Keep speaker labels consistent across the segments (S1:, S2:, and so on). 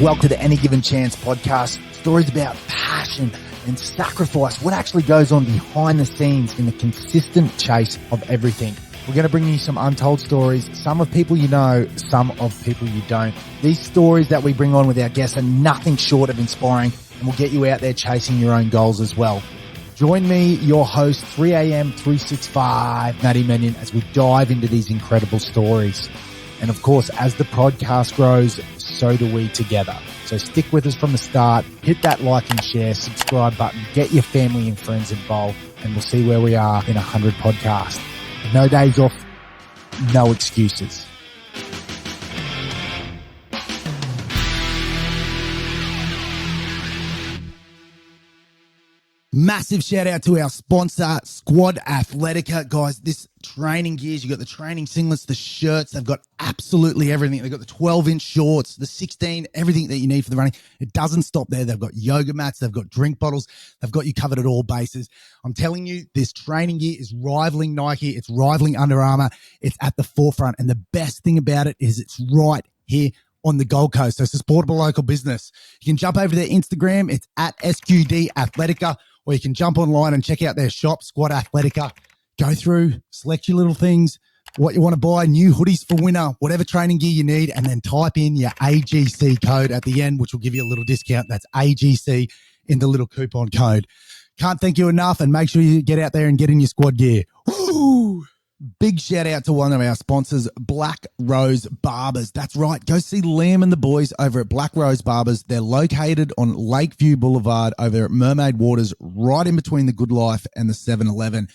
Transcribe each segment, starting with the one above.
S1: Welcome to the Any Given Chance podcast. Stories about passion and sacrifice, what actually goes on behind the scenes in the consistent chase of everything. We're going to bring you some untold stories, some of people you know, some of people you don't. These stories that we bring on with our guests are nothing short of inspiring and will get you out there chasing your own goals as well. Join me, your host, 3am 365, Matty Menyon, as we dive into these incredible stories. And of course, as the podcast grows, so do we together. So stick with us from the start, hit that like and share, subscribe button, get your family and friends involved, and we'll see where we are in 100 podcasts. No days off, no excuses. Massive shout out to our sponsor, Squad Athletica. Guys, this training gears, you got the training singlets, the shirts, they've got absolutely everything. They've got the 12-inch shorts, the 16, everything that you need for the running. It doesn't stop there. They've got yoga mats, they've got drink bottles, they've got you covered at all bases. I'm telling you, this training gear is rivaling Nike, it's rivaling Under Armour, it's at the forefront. And the best thing about it is it's right here on the Gold Coast. So it's a supportable local business. You can jump over to their Instagram, it's at SQD Athletica. Or you can jump online and check out their shop, Squad Athletica. Go through, select your little things, what you want to buy, new hoodies for winter, whatever training gear you need, and then type in your AGC code at the end, which will give you a little discount. That's AGC in the little coupon code. Can't thank you enough, and make sure you get out there and get in your squad gear. Woo! Big shout out to one of our sponsors, Black Rose Barbers. That's right. Go see Liam and the boys over at Black Rose Barbers. They're located on Lakeview Boulevard over at Mermaid Waters, right in between the Good Life and the 7-Eleven.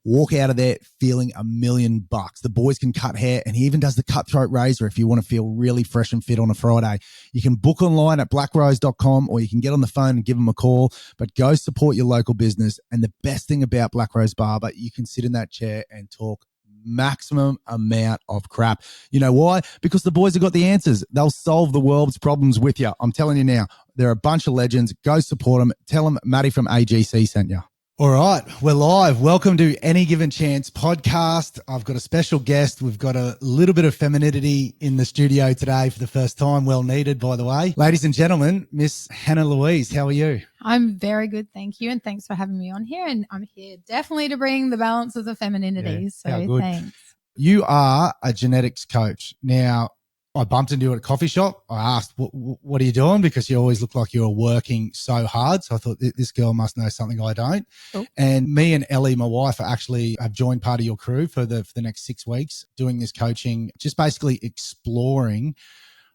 S1: Walk out of there feeling $1 million. The boys can cut hair, and he even does the cutthroat razor if you want to feel really fresh and fit on a Friday. You can book online at blackrose.com, or you can get on the phone and give them a call, but go support your local business. And the best thing about Black Rose Barber, you can sit in that chair and talk maximum amount of crap. You know why? Because the boys have got the answers. They'll solve the world's problems with you. I'm telling you now, they're a bunch of legends. Go support them. Tell them Matty from AGC sent you. All right, we're live. Welcome to Any Given Chance podcast. I've got a special guest. We've got a little bit of femininity in the studio today for the first time. Well needed, by the way. Ladies and gentlemen, Miss Hannah Louise, how are you?
S2: I'm very good, thank you. And thanks for having me on here. And I'm here definitely to bring the balance of the femininity.
S1: Yeah,
S2: so thanks.
S1: You are a genetics coach. Now, I bumped into you at a coffee shop. I asked, what are you doing? Because you always look like you're working so hard. So I thought this girl must know something I don't. Cool. And me and Ellie, my wife, have joined part of your crew for the next 6 weeks doing this coaching, just basically exploring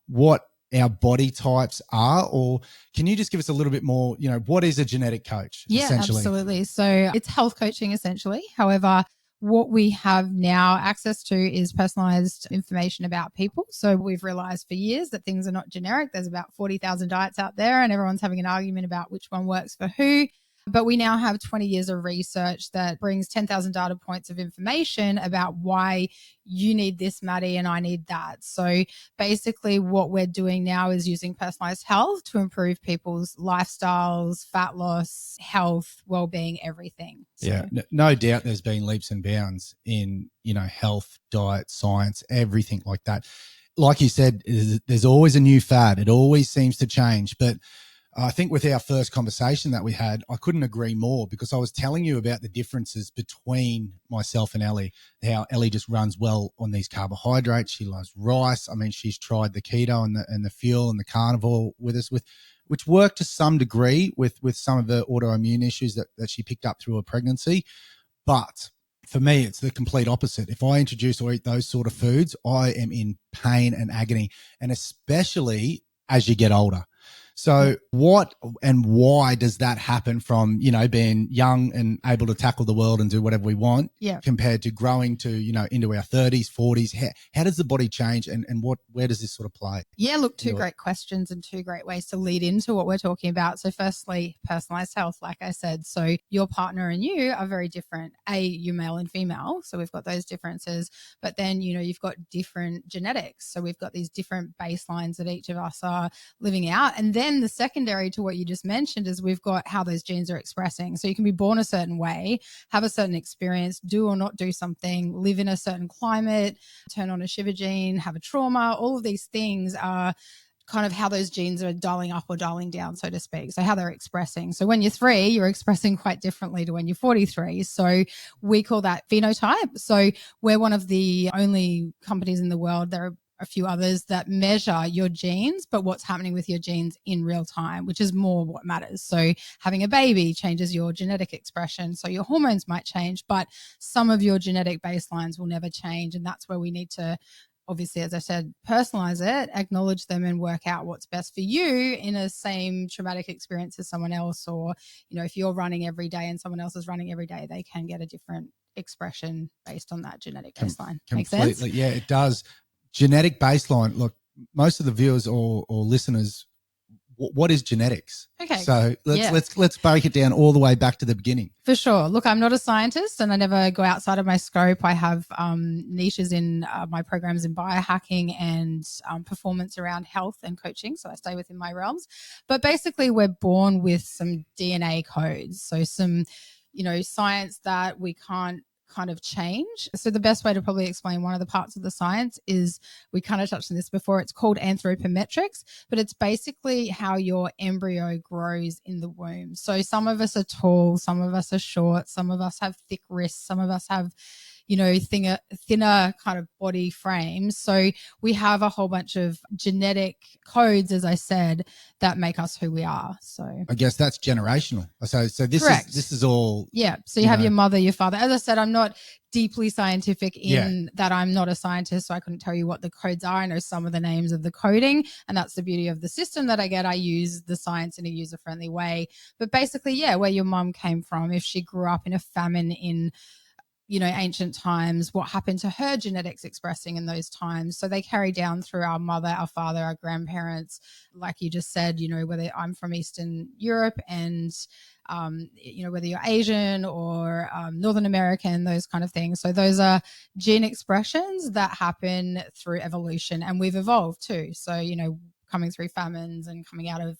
S1: what our body types are. Or can you just give us a little bit more, what is a genetic coach?
S2: Yeah, absolutely. So it's health coaching essentially. However, what we have now access to is personalized information about people. So we've realized for years that things are not generic. There's about 40,000 diets out there and everyone's having an argument about which one works for who. But we now have 20 years of research that brings 10,000 data points of information about why you need this, Maddie, and I need that. So basically what we're doing now is using personalized health to improve people's lifestyles, fat loss, health, well-being, everything. So.
S1: Yeah, no doubt there's been leaps and bounds in, health, diet, science, everything like that. Like you said, there's always a new fad. It always seems to change. But I think with our first conversation that we had, I couldn't agree more, because I was telling you about the differences between myself and Ellie, how Ellie just runs well on these carbohydrates. She loves rice. I mean, she's tried the keto and the fuel and the carnivore with us, which worked to some degree with some of the autoimmune issues that she picked up through her pregnancy. But for me, it's the complete opposite. If I introduce or eat those sort of foods, I am in pain and agony, and especially as you get older. So what and why does that happen from, being young and able to tackle the world and do whatever we want compared to growing to, into our 30s, 40s? How does the body change and where does this sort of play?
S2: Yeah, look, two great questions and two great ways to lead into what we're talking about. So firstly, personalized health, like I said. So your partner and you are very different. You're male and female. So we've got those differences. But then, you've got different genetics. So we've got these different baselines that each of us are living out. And then the secondary to what you just mentioned is we've got how those genes are expressing. So you can be born a certain way, have a certain experience, do or not do something, live in a certain climate, turn on a shiver gene, have a trauma. All of these things are kind of how those genes are dialing up or dialing down, so to speak. So how they're expressing. So when you're 3, you're expressing quite differently to when you're 43. So we call that phenotype. So we're one of the only companies in the world, there are a few others, that measure your genes, but what's happening with your genes in real time, which is more what matters. So having a baby changes your genetic expression. So your hormones might change, but some of your genetic baselines will never change. And that's where we need to, obviously, as I said, personalize it, acknowledge them, and work out what's best for you in a same traumatic experience as someone else. Or, if you're running every day and someone else is running every day, they can get a different expression based on that genetic baseline. Make sense?
S1: Yeah, it does. Genetic baseline. Look, most of the viewers or listeners, what is genetics?
S2: Okay.
S1: So let's break it down all the way back to the beginning.
S2: For sure. Look, I'm not a scientist and I never go outside of my scope. I have niches in my programs in biohacking and performance around health and coaching. So I stay within my realms. But basically, we're born with some DNA codes. So some, science that we can't kind of change. So the best way to probably explain one of the parts of the science is, we kind of touched on this before, it's called anthropometrics, but it's basically how your embryo grows in the womb. So some of us are tall, some of us are short, some of us have thick wrists, some of us have thinner kind of body frames. So we have a whole bunch of genetic codes, as I said, that make us who we are. So
S1: I guess that's generational. So this
S2: Correct.
S1: this is all.
S2: Yeah. So you have your mother, your father. As I said, I'm not deeply scientific in that. I'm not a scientist, so I couldn't tell you what the codes are. I know some of the names of the coding, and that's the beauty of the system that I get. I use the science in a user-friendly way. But basically, where your mom came from, if she grew up in a famine in ancient times, what happened to her genetics expressing in those times. So they carry down through our mother, our father, our grandparents. Like you just said, whether I'm from Eastern Europe and, whether you're Asian or Northern American, those kind of things. So those are gene expressions that happen through evolution, and we've evolved too. So, coming through famines and coming out of,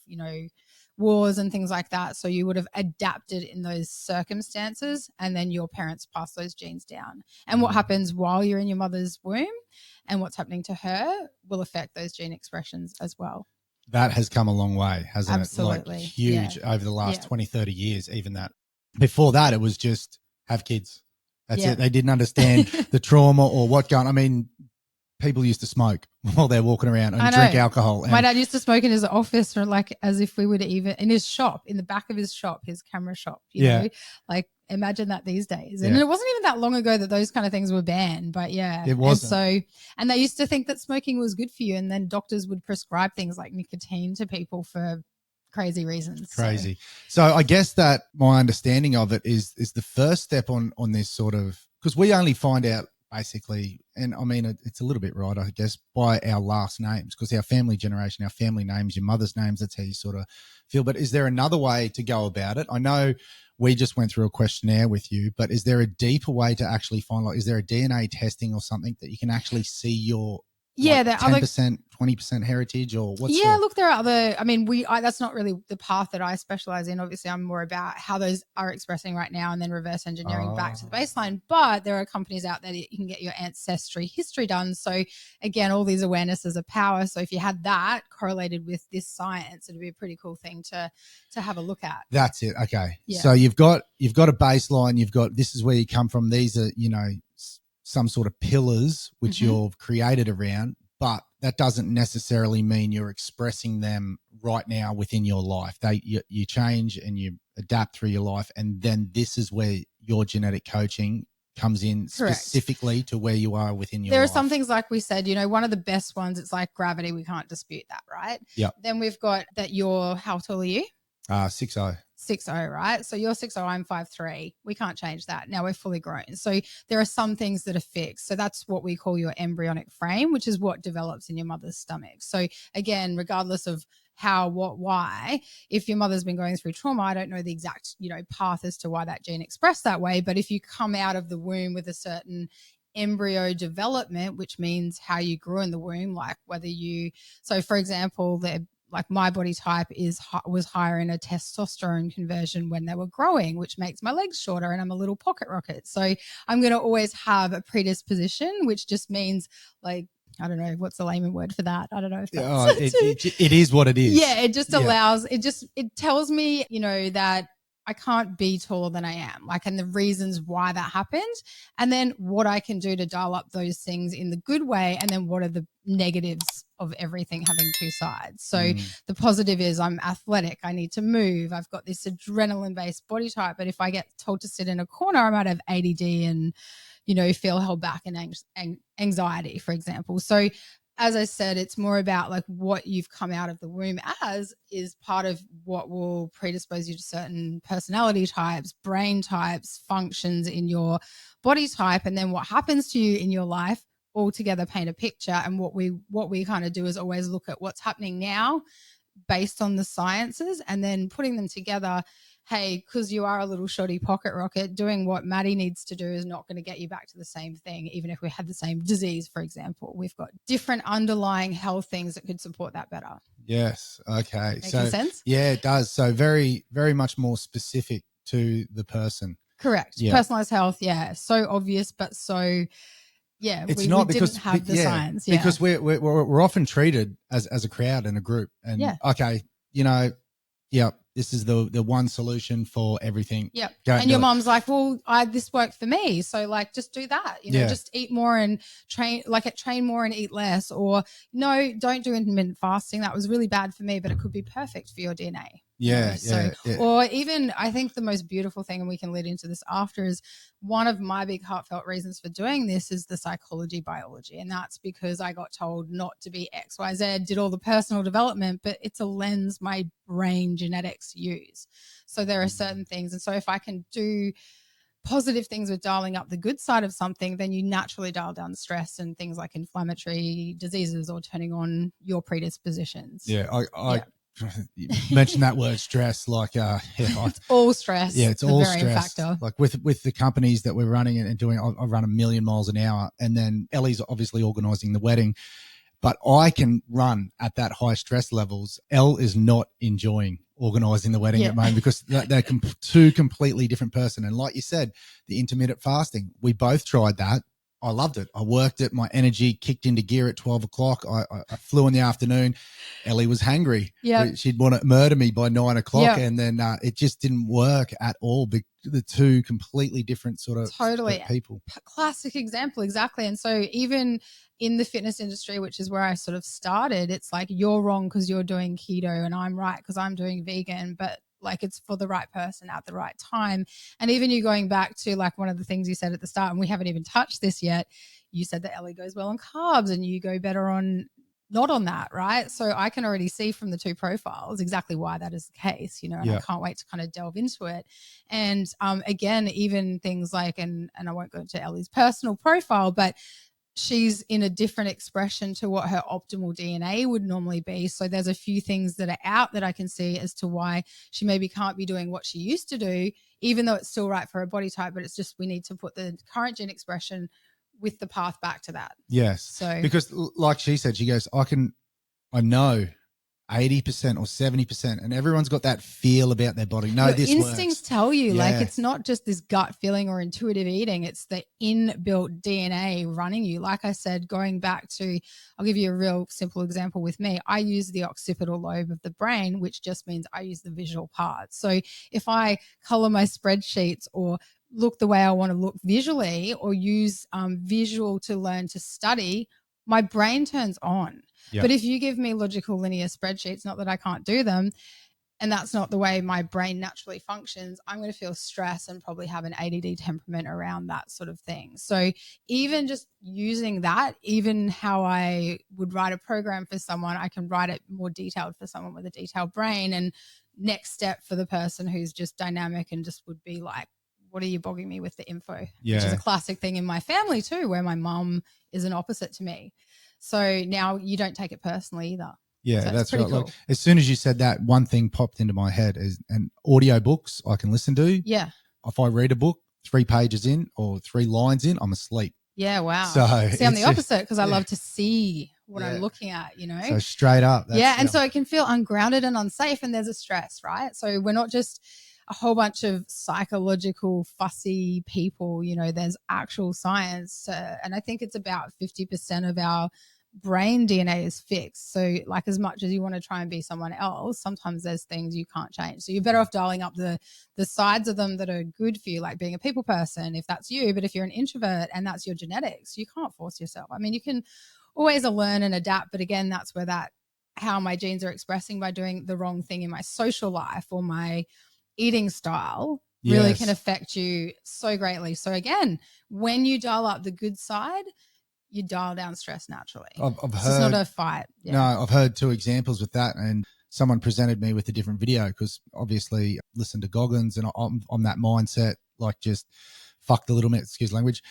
S2: wars and things like that. So you would have adapted in those circumstances, and then your parents pass those genes down. And what happens while you're in your mother's womb and what's happening to her will affect those gene expressions as well.
S1: That has come a long way, hasn't
S2: Absolutely.
S1: it? Like huge over the last 20, 30 years, even that. Before that, it was just have kids. That's it. They didn't understand the trauma or what going. I mean, people used to smoke while they're walking around and drink alcohol.
S2: My dad used to smoke in his office, or like as if we would even in his shop, in the back of his shop, his camera shop, you know, like imagine that these days. And it wasn't even that long ago that those kind of things were banned, but it wasn't. And they used to think that smoking was good for you. And then doctors would prescribe things like nicotine to people for crazy reasons.
S1: Crazy. So I guess that my understanding of it is the first step on this sort of, because we only find out basically, and I mean, it's a little bit right, I guess, by our last names, because our family generation, our family names, your mother's names, that's how you sort of feel. But is there another way to go about it? I know we just went through a questionnaire with you, but is there a deeper way to actually find, like, is there a DNA testing or something that you can actually see your 10%, 20% heritage, or what's
S2: look, there are other, I mean, that's not really the path that I specialize in. Obviously, I'm more about how those are expressing right now and then reverse engineering back to the baseline. But there are companies out there that you can get your ancestry history done. So again, all these awarenesses are power. So if you had that correlated with this science, it'd be a pretty cool thing to have a look at.
S1: That's it. Okay. Yeah. So you've got a baseline, you've got, this is where you come from. These are, some sort of pillars which you've created around, but that doesn't necessarily mean you're expressing them right now within your life. You change and you adapt through your life, and then this is where your genetic coaching comes in. Correct. Specifically to where you are within your life.
S2: There are some things, like we said, one of the best ones, it's like gravity. We can't dispute that, right?
S1: Yeah.
S2: Then we've got that how tall are you?
S1: 6'0".
S2: 6'0", right? So you're 6'0", I'm 5'3". We can't change that. Now we're fully grown. So there are some things that are fixed. So that's what we call your embryonic frame, which is what develops in your mother's stomach. So again, regardless of how, what, why, if your mother's been going through trauma, I don't know the exact, path as to why that gene expressed that way. But if you come out of the womb with a certain embryo development, which means how you grew in the womb, like so for example, like my body type was higher in a testosterone conversion when they were growing, which makes my legs shorter and I'm a little pocket rocket. So I'm going to always have a predisposition, which just means like I don't know what's the layman word for that. I don't know if that's
S1: it is what it is.
S2: Yeah, it just allows, it tells me, that I can't be taller than I am, like, and the reasons why that happened, and then what I can do to dial up those things in the good way, and then what are the negatives of everything having two sides. So the positive is I'm athletic, I need to move, I've got this adrenaline-based body type, but if I get told to sit in a corner, I might have ADD and, feel held back and anxiety, for example. So as I said, it's more about like what you've come out of the womb as is part of what will predispose you to certain personality types, brain types, functions in your body type. And then what happens to you in your life all together paint a picture. And what we kind of do is always look at what's happening now based on the sciences and then putting them together. Hey, because you are a little shoddy pocket rocket, doing what Maddie needs to do is not going to get you back to the same thing, even if we had the same disease, for example. We've got different underlying health things that could support that better.
S1: Yes. Okay.
S2: Making sense?
S1: Yeah, it does. So very, very much more specific to the person.
S2: Correct. Yeah. Personalized health. Yeah. So obvious, but so... Yeah,
S1: it's
S2: we didn't have the science. Yeah.
S1: Because we're often treated as a crowd and a group. And okay, this is the one solution for everything.
S2: Yep. And your mom's like, well, this worked for me. So like, just do that, just eat more and train more and eat less, or no, don't do intermittent fasting. That was really bad for me, but it could be perfect for your DNA.
S1: Yeah.
S2: Or even I think the most beautiful thing, and we can lead into this after, is one of my big heartfelt reasons for doing this is the psychology biology. And that's because I got told not to be XYZ, did all the personal development, but it's a lens my brain genetics use. So there are certain things. And so if I can do positive things with dialing up the good side of something, then you naturally dial down the stress and things like inflammatory diseases or turning on your predispositions.
S1: Yeah. I you mentioned that word stress, like
S2: it's all stress.
S1: Yeah, it's all stress. Factor. Like with the companies that we're running and doing, I run 1,000,000 miles an hour, and then Ellie's obviously organising the wedding, but I can run at that high stress levels. Elle is not enjoying organising the wedding at the moment because they're two completely different person. And like you said, the intermittent fasting, we both tried that. I loved it. I worked it. My energy kicked into gear at 12 o'clock. I flew in the afternoon. Ellie was hangry. She'd want to murder me by 9 o'clock. And then it just didn't work at all. The two completely different sort of people.
S2: Classic example. Exactly. And so even in the fitness industry, which is where I sort of started, it's like you're wrong because you're doing keto and I'm right because I'm doing vegan. But like it's for the right person at the right time. And even you going back to like one of the things you said at the start, and we haven't even touched this yet, you said that Ellie goes well on carbs and you go better on not on that, right? So I can already see from the two profiles exactly why that is the case, and I can't wait to kind of delve into it. And again, even things like, and I won't go into Ellie's personal profile, but she's in a different expression to what her optimal DNA would normally be. So there's a few things that are out that I can see as to why she maybe can't be doing what she used to do, even though it's still right for her body type, but it's just we need to put the current gene expression with the path back to that.
S1: Yes.
S2: So
S1: because like she said, she goes, I know 80% or 70%, and everyone's got that feel about their body. No, this
S2: instincts
S1: works.
S2: Tell you, like it's not just this gut feeling or intuitive eating, it's the inbuilt DNA running you. Like I said, going back to, I'll give you a real simple example with me. I use the occipital lobe of the brain, which just means I use the visual part. So if I color my spreadsheets or look the way I want to look visually, or use visual to learn to study, my brain turns on. Yep. But if you give me logical linear spreadsheets, not that I can't do them, and that's not the way my brain naturally functions, I'm going to feel stress and probably have an ADD temperament around that sort of thing. So even just using that, even how I would write a program for someone, I can write it more detailed for someone with a detailed brain. And next step for the person who's just dynamic and just would be like, what are you bogging me with the info? Which is a classic thing in my family too, where my mum is an opposite to me. So now you don't take it personally either.
S1: Yeah,
S2: so
S1: that's right.
S2: Cool.
S1: Like, as soon as you said that, one thing popped into my head is an audio books I can listen to.
S2: Yeah.
S1: If I read a book 3 pages in or 3 lines in, I'm asleep.
S2: Yeah, wow.
S1: So
S2: see, I'm the opposite because I love to see what I'm looking at,
S1: So straight up.
S2: And so it can feel ungrounded and unsafe, and there's a stress, right? So we're not just a whole bunch of psychological fussy people, there's actual science. And I think it's about 50% of our brain DNA is fixed. So like as much as you want to try and be someone else, sometimes there's things you can't change. So you're better off dialing up the sides of them that are good for you, like being a people person, if that's you. But if you're an introvert and that's your genetics, you can't force yourself. I mean, you can always learn and adapt. But again, that's where how my genes are expressing by doing the wrong thing in my social life or my eating style really can affect you so greatly. So again, when you dial up the good side, you dial down stress naturally.
S1: I've heard,
S2: it's not a fight. Yeah.
S1: No, I've heard 2 examples with that, and someone presented me with a different video because obviously I listen to Goggins and I'm that mindset, like just fuck the little man, excuse language,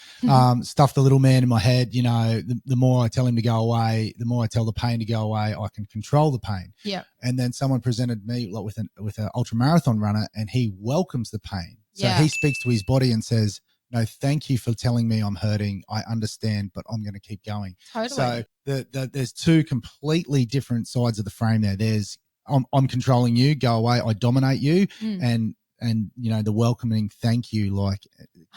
S1: stuff the little man in my head. You know, the more I tell him to go away, the more I tell the pain to go away, I can control the pain.
S2: Yeah.
S1: And then someone presented me like with an ultra marathon runner, and he welcomes the pain. So he speaks to his body and says, no, thank you for telling me I'm hurting. I understand, but I'm going to keep going.
S2: Totally.
S1: So there's 2 completely different sides of the frame there. There's I'm controlling you, go away, I dominate you, and you know, the welcoming thank you, like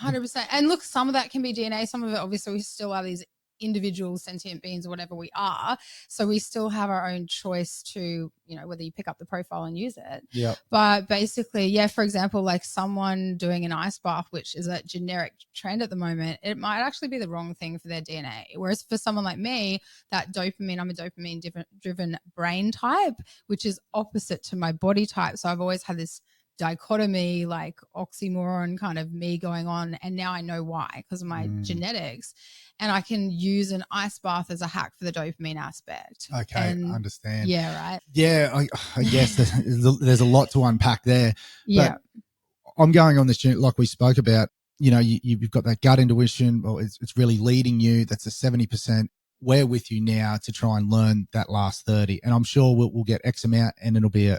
S2: 100%. And look, some of that can be DNA. Some of it, obviously, we still are these individual sentient beings or whatever we are. So we still have our own choice to, you know, whether you pick up the profile and use it.
S1: Yeah.
S2: But basically, for example, like someone doing an ice bath, which is a generic trend at the moment, it might actually be the wrong thing for their DNA. Whereas for someone like me, that dopamine, I'm a dopamine driven brain type, which is opposite to my body type. So I've always had this dichotomy, like oxymoron kind of me going on. And now I know why, because of my genetics. And I can use an ice bath as a hack for the dopamine aspect.
S1: Okay, I understand.
S2: Yeah, right.
S1: Yeah, I guess there's a lot to unpack there.
S2: Yeah.
S1: But I'm going on this journey, like we spoke about, you know, you've got that gut intuition. Well, it's really leading you. That's a 70%. We're with you now to try and learn that last 30. And I'm sure we'll get X amount, and it'll be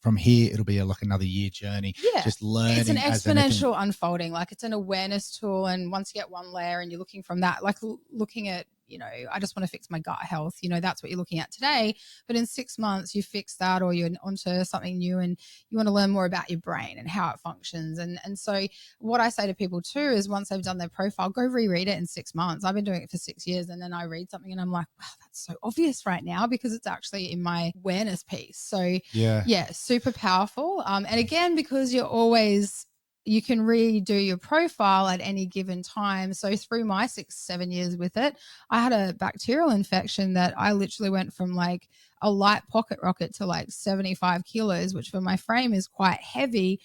S1: from here, it'll be like another year journey. Yeah. Just learning.
S2: It's an exponential unfolding. Like it's an awareness tool. And once you get one layer and you're looking from that, like looking at, you know, I just want to fix my gut health. You know, that's what you're looking at today. But in 6 months, you fix that, or you're onto something new and you want to learn more about your brain and how it functions. And so what I say to people too is once they've done their profile, go reread it in 6 months. I've been doing it for 6 years. And then I read something and I'm like, wow, that's so obvious right now because it's actually in my awareness piece. So yeah, super powerful. And again, because you can redo your profile at any given time. So through my 6-7 years with it, I had a bacterial infection that I literally went from like a light pocket rocket to like 75 kilos, which for my frame is quite heavy.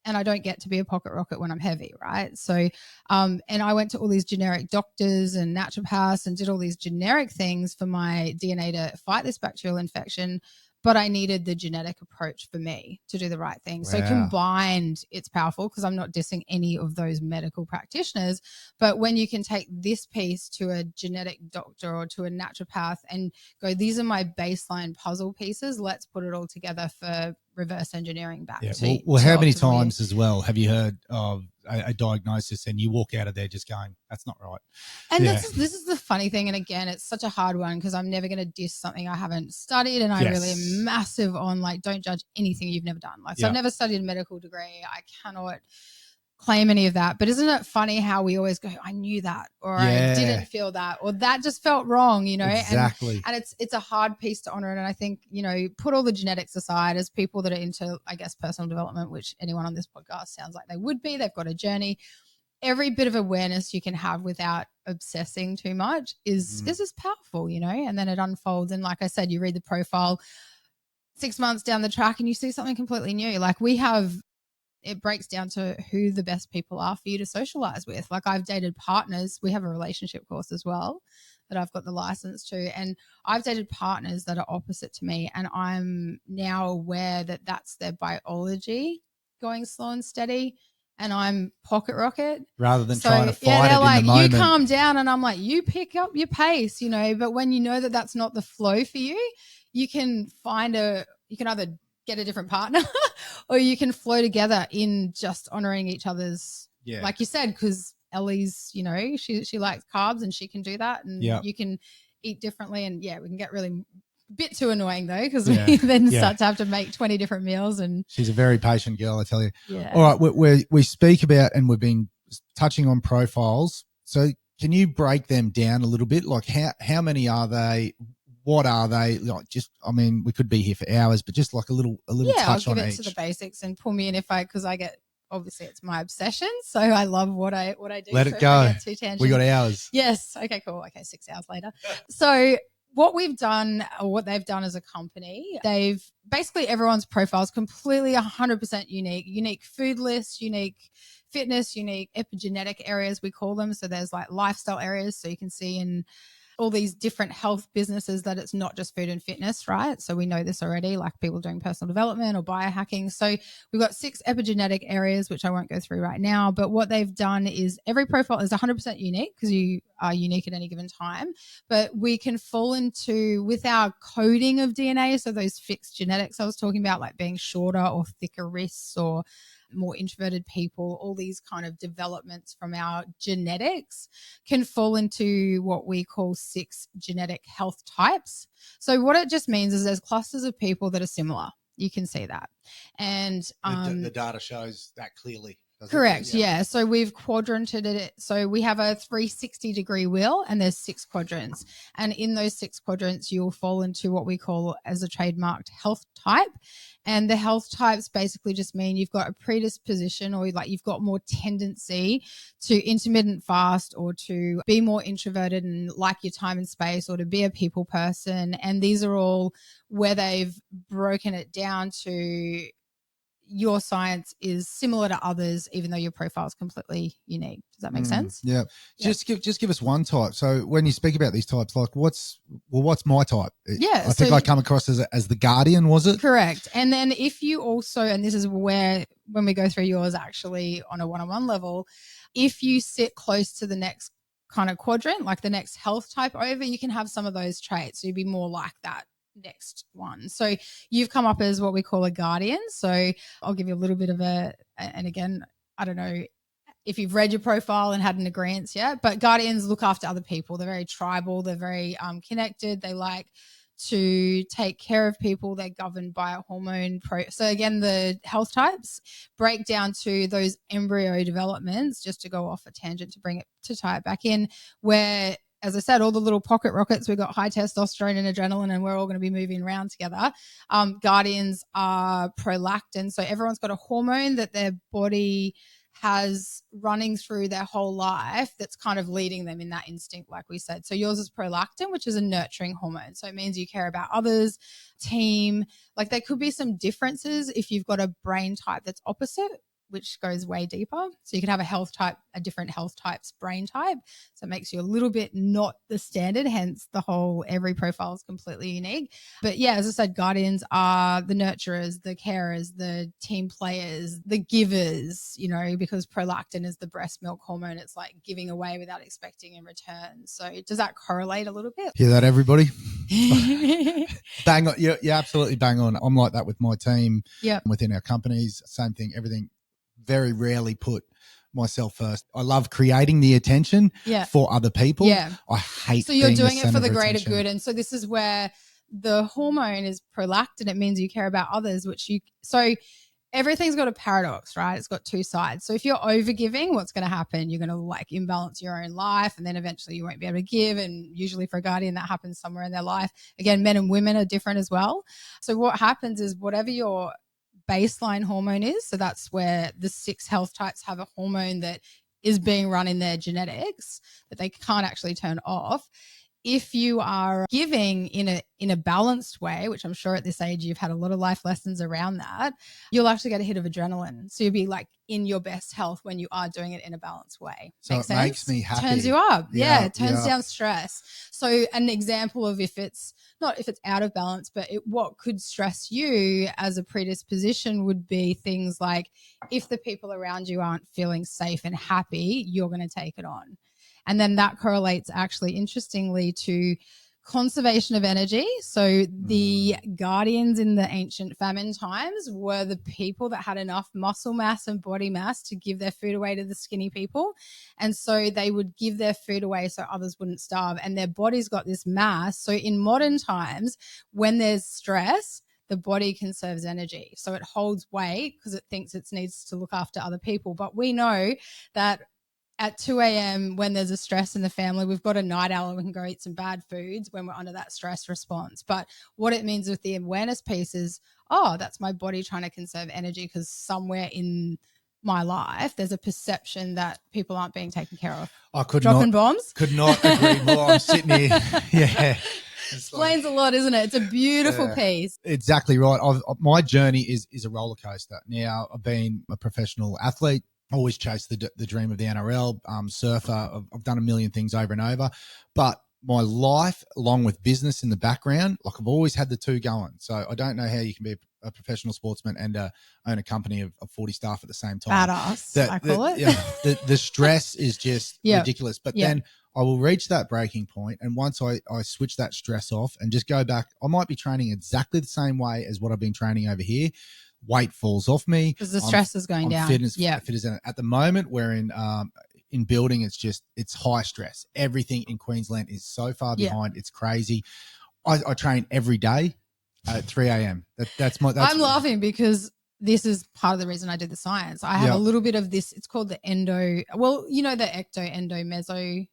S2: And I don't get to be a pocket rocket when I'm heavy, right? So, and I went to all these generic doctors and naturopaths and did all these generic things for my DNA to fight this bacterial infection. But I needed the genetic approach for me to do the right thing. Wow. So combined, it's powerful because I'm not dissing any of those medical practitioners. But when you can take this piece to a genetic doctor or to a naturopath and go, these are my baseline puzzle pieces, let's put it all together for reverse engineering back. Yeah.
S1: Well, how many times as well have you heard of a diagnosis and you walk out of there just going, that's not right?
S2: And this is the funny thing. And again, it's such a hard one because I'm never going to diss something I haven't studied. And I really am massive on like, don't judge anything you've never done. Like, so I've never studied a medical degree. I cannot claim any of that. But isn't it funny how we always go, I knew that, or I didn't feel that, or that just felt wrong, you know?
S1: Exactly.
S2: And it's a hard piece to honor. And I think, you know, put all the genetics aside as people that are into, I guess, personal development, which anyone on this podcast sounds like they would be, they've got a journey. Every bit of awareness you can have without obsessing too much is just powerful, you know? And then it unfolds. And like I said, you read the profile 6 months down the track and you see something completely new. Like it breaks down to who the best people are for you to socialize with. Like I've dated partners. We have a relationship course as well that I've got the license to. And I've dated partners that are opposite to me. And I'm now aware that that's their biology going slow and steady. And I'm pocket rocket.
S1: Rather than trying to fight it in
S2: like,
S1: the moment.
S2: You calm down. And I'm like, you pick up your pace, you know. But when you know that that's not the flow for you, you can either get a different partner or you can flow together in just honoring each other's, like you said, because Ellie's, you know, she likes carbs and she can do that. And you can eat differently. And we can get really bit too annoying though, because we then start to have to make 20 different meals. And
S1: she's a very patient girl, I tell you. All right, we speak about, and we've been touching on profiles. So Can you break them down a little bit? Like how many are they? What are they? Like just, I mean, we could be here for hours, but just like a little touch
S2: I'll
S1: on
S2: give it
S1: each.
S2: to the basics and pull me in because I get, obviously it's my obsession. So I love what I do.
S1: Let
S2: so
S1: it go.
S2: If I get too tangent,
S1: we got hours.
S2: Yes. Okay, cool. Okay, 6 hours later. So what we've done, or what they've done as a company, they've basically everyone's profile is completely 100% unique food lists, unique fitness, unique epigenetic areas, we call them. So there's like lifestyle areas. So you can see in all these different health businesses that it's not just food and fitness, right? So we know this already, like people doing personal development or biohacking. So we've got 6 epigenetic areas, which I won't go through right now. But what they've done is every profile is 100% unique because you are unique at any given time. But we can fall into, with our coding of DNA, so those fixed genetics I was talking about, like being shorter or thicker wrists or more introverted people, all these kind of developments from our genetics can fall into what we call 6 genetic health types. So what it just means is there's clusters of people that are similar. You can see that. And
S1: the data shows that clearly.
S2: Correct. Yeah. So we've quadranted it. So we have a 360-degree wheel and there's 6 quadrants. And in those 6 quadrants, you'll fall into what we call as a trademarked health type. And the health types basically just mean you've got a predisposition or like you've got more tendency to intermittent fast or to be more introverted and like your time and space or to be a people person. And these are all where they've broken it down to your science is similar to others, even though your profile is completely unique. Does that make sense?
S1: Yeah. Just give us one type. So when you speak about these types, like what's my type?
S2: Yeah.
S1: I think I come across as the guardian, was it?
S2: Correct. And then if you also, and this is where when we go through yours actually on a one-on-one level, if you sit close to the next kind of quadrant, like the next health type over, you can have some of those traits. So you'd be more like that next one. So you've come up as what we call a guardian. So I'll give you a little bit of and again, I don't know if you've read your profile and had an agreement yet, but guardians look after other people. They're very tribal. They're very connected. They like to take care of people. They're governed by a hormone. So again, the health types break down to those embryo developments, just to go off a tangent to bring it to tie it back in, where, as I said, all the little pocket rockets, we've got high testosterone and adrenaline, and we're all going to be moving around together. Guardians are prolactin. So everyone's got a hormone that their body has running through their whole life that's kind of leading them in that instinct, like we said. So yours is prolactin, which is a nurturing hormone. So it means you care about others, team. Like there could be some differences if you've got a brain type that's opposite, which goes way deeper. So you could have a health type, a different health type's brain type. So it makes you a little bit not the standard, hence the whole every profile is completely unique. But yeah, as I said, guardians are the nurturers, the carers, the team players, the givers, because prolactin is the breast milk hormone. It's like giving away without expecting in return. So does that correlate a little bit?
S1: Hear that, everybody? Bang on. You're absolutely bang on. I'm like that with my team.
S2: Yeah.
S1: Within our companies, same thing, everything. Very rarely put myself first. I love creating the attention for other people.
S2: Yeah.
S1: I hate
S2: So you're doing
S1: it
S2: for the greater good. And so this is where the hormone is prolactin. It means you care about others, so everything's got a paradox, right? It's got 2 sides. So if you're overgiving, what's going to happen? You're going to like imbalance your own life, and then eventually you won't be able to give. And usually for a guardian, that happens somewhere in their life. Again, men and women are different as well. So what happens is whatever your baseline hormone is, so that's where the 6 health types have a hormone that is being run in their genetics that they can't actually turn off. If you are giving in a balanced way, which I'm sure at this age you've had a lot of life lessons around that, you'll actually get a hit of adrenaline. So you'll be like in your best health when you are doing it in a balanced way.
S1: So
S2: Makes
S1: it
S2: sense?
S1: makes me happy.
S2: Turns you up. Yeah, it turns down stress. So an example of if it's out of balance, but what could stress you as a predisposition would be things like if the people around you aren't feeling safe and happy, you're going to take it on. And then that correlates actually interestingly to conservation of energy. So the guardians in the ancient famine times were the people that had enough muscle mass and body mass to give their food away to the skinny people. And so they would give their food away so others wouldn't starve. And their bodies got this mass. So in modern times, when there's stress, the body conserves energy. So it holds weight because it thinks it needs to look after other people. But we know that at 2 a.m. when there's a stress in the family, we've got a night owl and we can go eat some bad foods when we're under that stress response. But what it means with the awareness piece is, oh, that's my body trying to conserve energy because somewhere in my life there's a perception that people aren't being taken care of.
S1: I could
S2: Dropping bombs.
S1: Could not agree more. I'm sitting here. Yeah.
S2: Explains a lot, isn't it? It's a beautiful piece.
S1: Exactly right. My journey is a roller coaster. Now, I've been a professional athlete, always chased the dream of the NRL, surfer. I've done a million things over and over. But my life, along with business in the background, like I've always had the two going. So I don't know how you can be a professional sportsman and own a company of 40 staff at the same time.
S2: Badass, I call it.
S1: Yeah, the stress is just ridiculous. But then I will reach that breaking point, and once I switch that stress off and just go back, I might be training exactly the same way as what I've been training over here. Weight falls off me
S2: because the stress is going down.
S1: Fit as at the moment we're in building. It's high stress. Everything in Queensland is so far behind. It's crazy. I train every day at 3 a.m. I'm
S2: laughing because this is part of the reason I did the science. I have a little bit of this. It's called the the ecto, endo, meso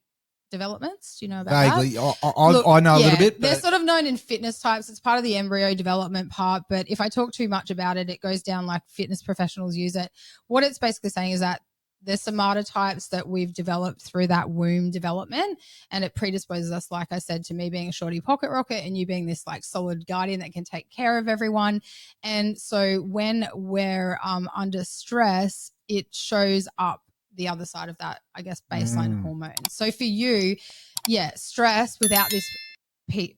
S2: developments. Do you know about
S1: vaguely
S2: that?
S1: I know a little bit, but
S2: they're sort of known in fitness types. It's part of the embryo development part, but if I talk too much about it, it goes down like fitness professionals use it. What it's basically saying is that there's somata types that we've developed through that womb development, and it predisposes us, like I said, to me being a shorty pocket rocket and you being this like solid guardian that can take care of everyone. And so when we're under stress, it shows up the other side of that, I guess, baseline hormone. So for you, stress without this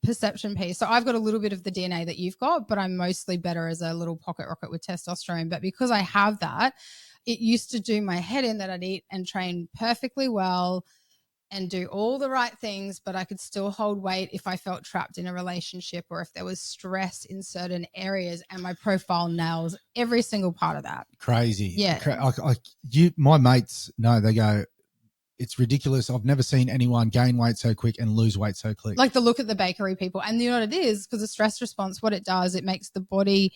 S2: perception piece. So I've got a little bit of the DNA that you've got, but I'm mostly better as a little pocket rocket with testosterone. But because I have that, it used to do my head in that I'd eat and train perfectly well and do all the right things, but I could still hold weight if I felt trapped in a relationship or if there was stress in certain areas, and my profile nails every single part of that.
S1: Crazy.
S2: Yeah.
S1: My mates know, they go, it's ridiculous. I've never seen anyone gain weight so quick and lose weight so quick.
S2: Like the look at the bakery people. And you know what it is? Because the stress response, what it does, it makes the body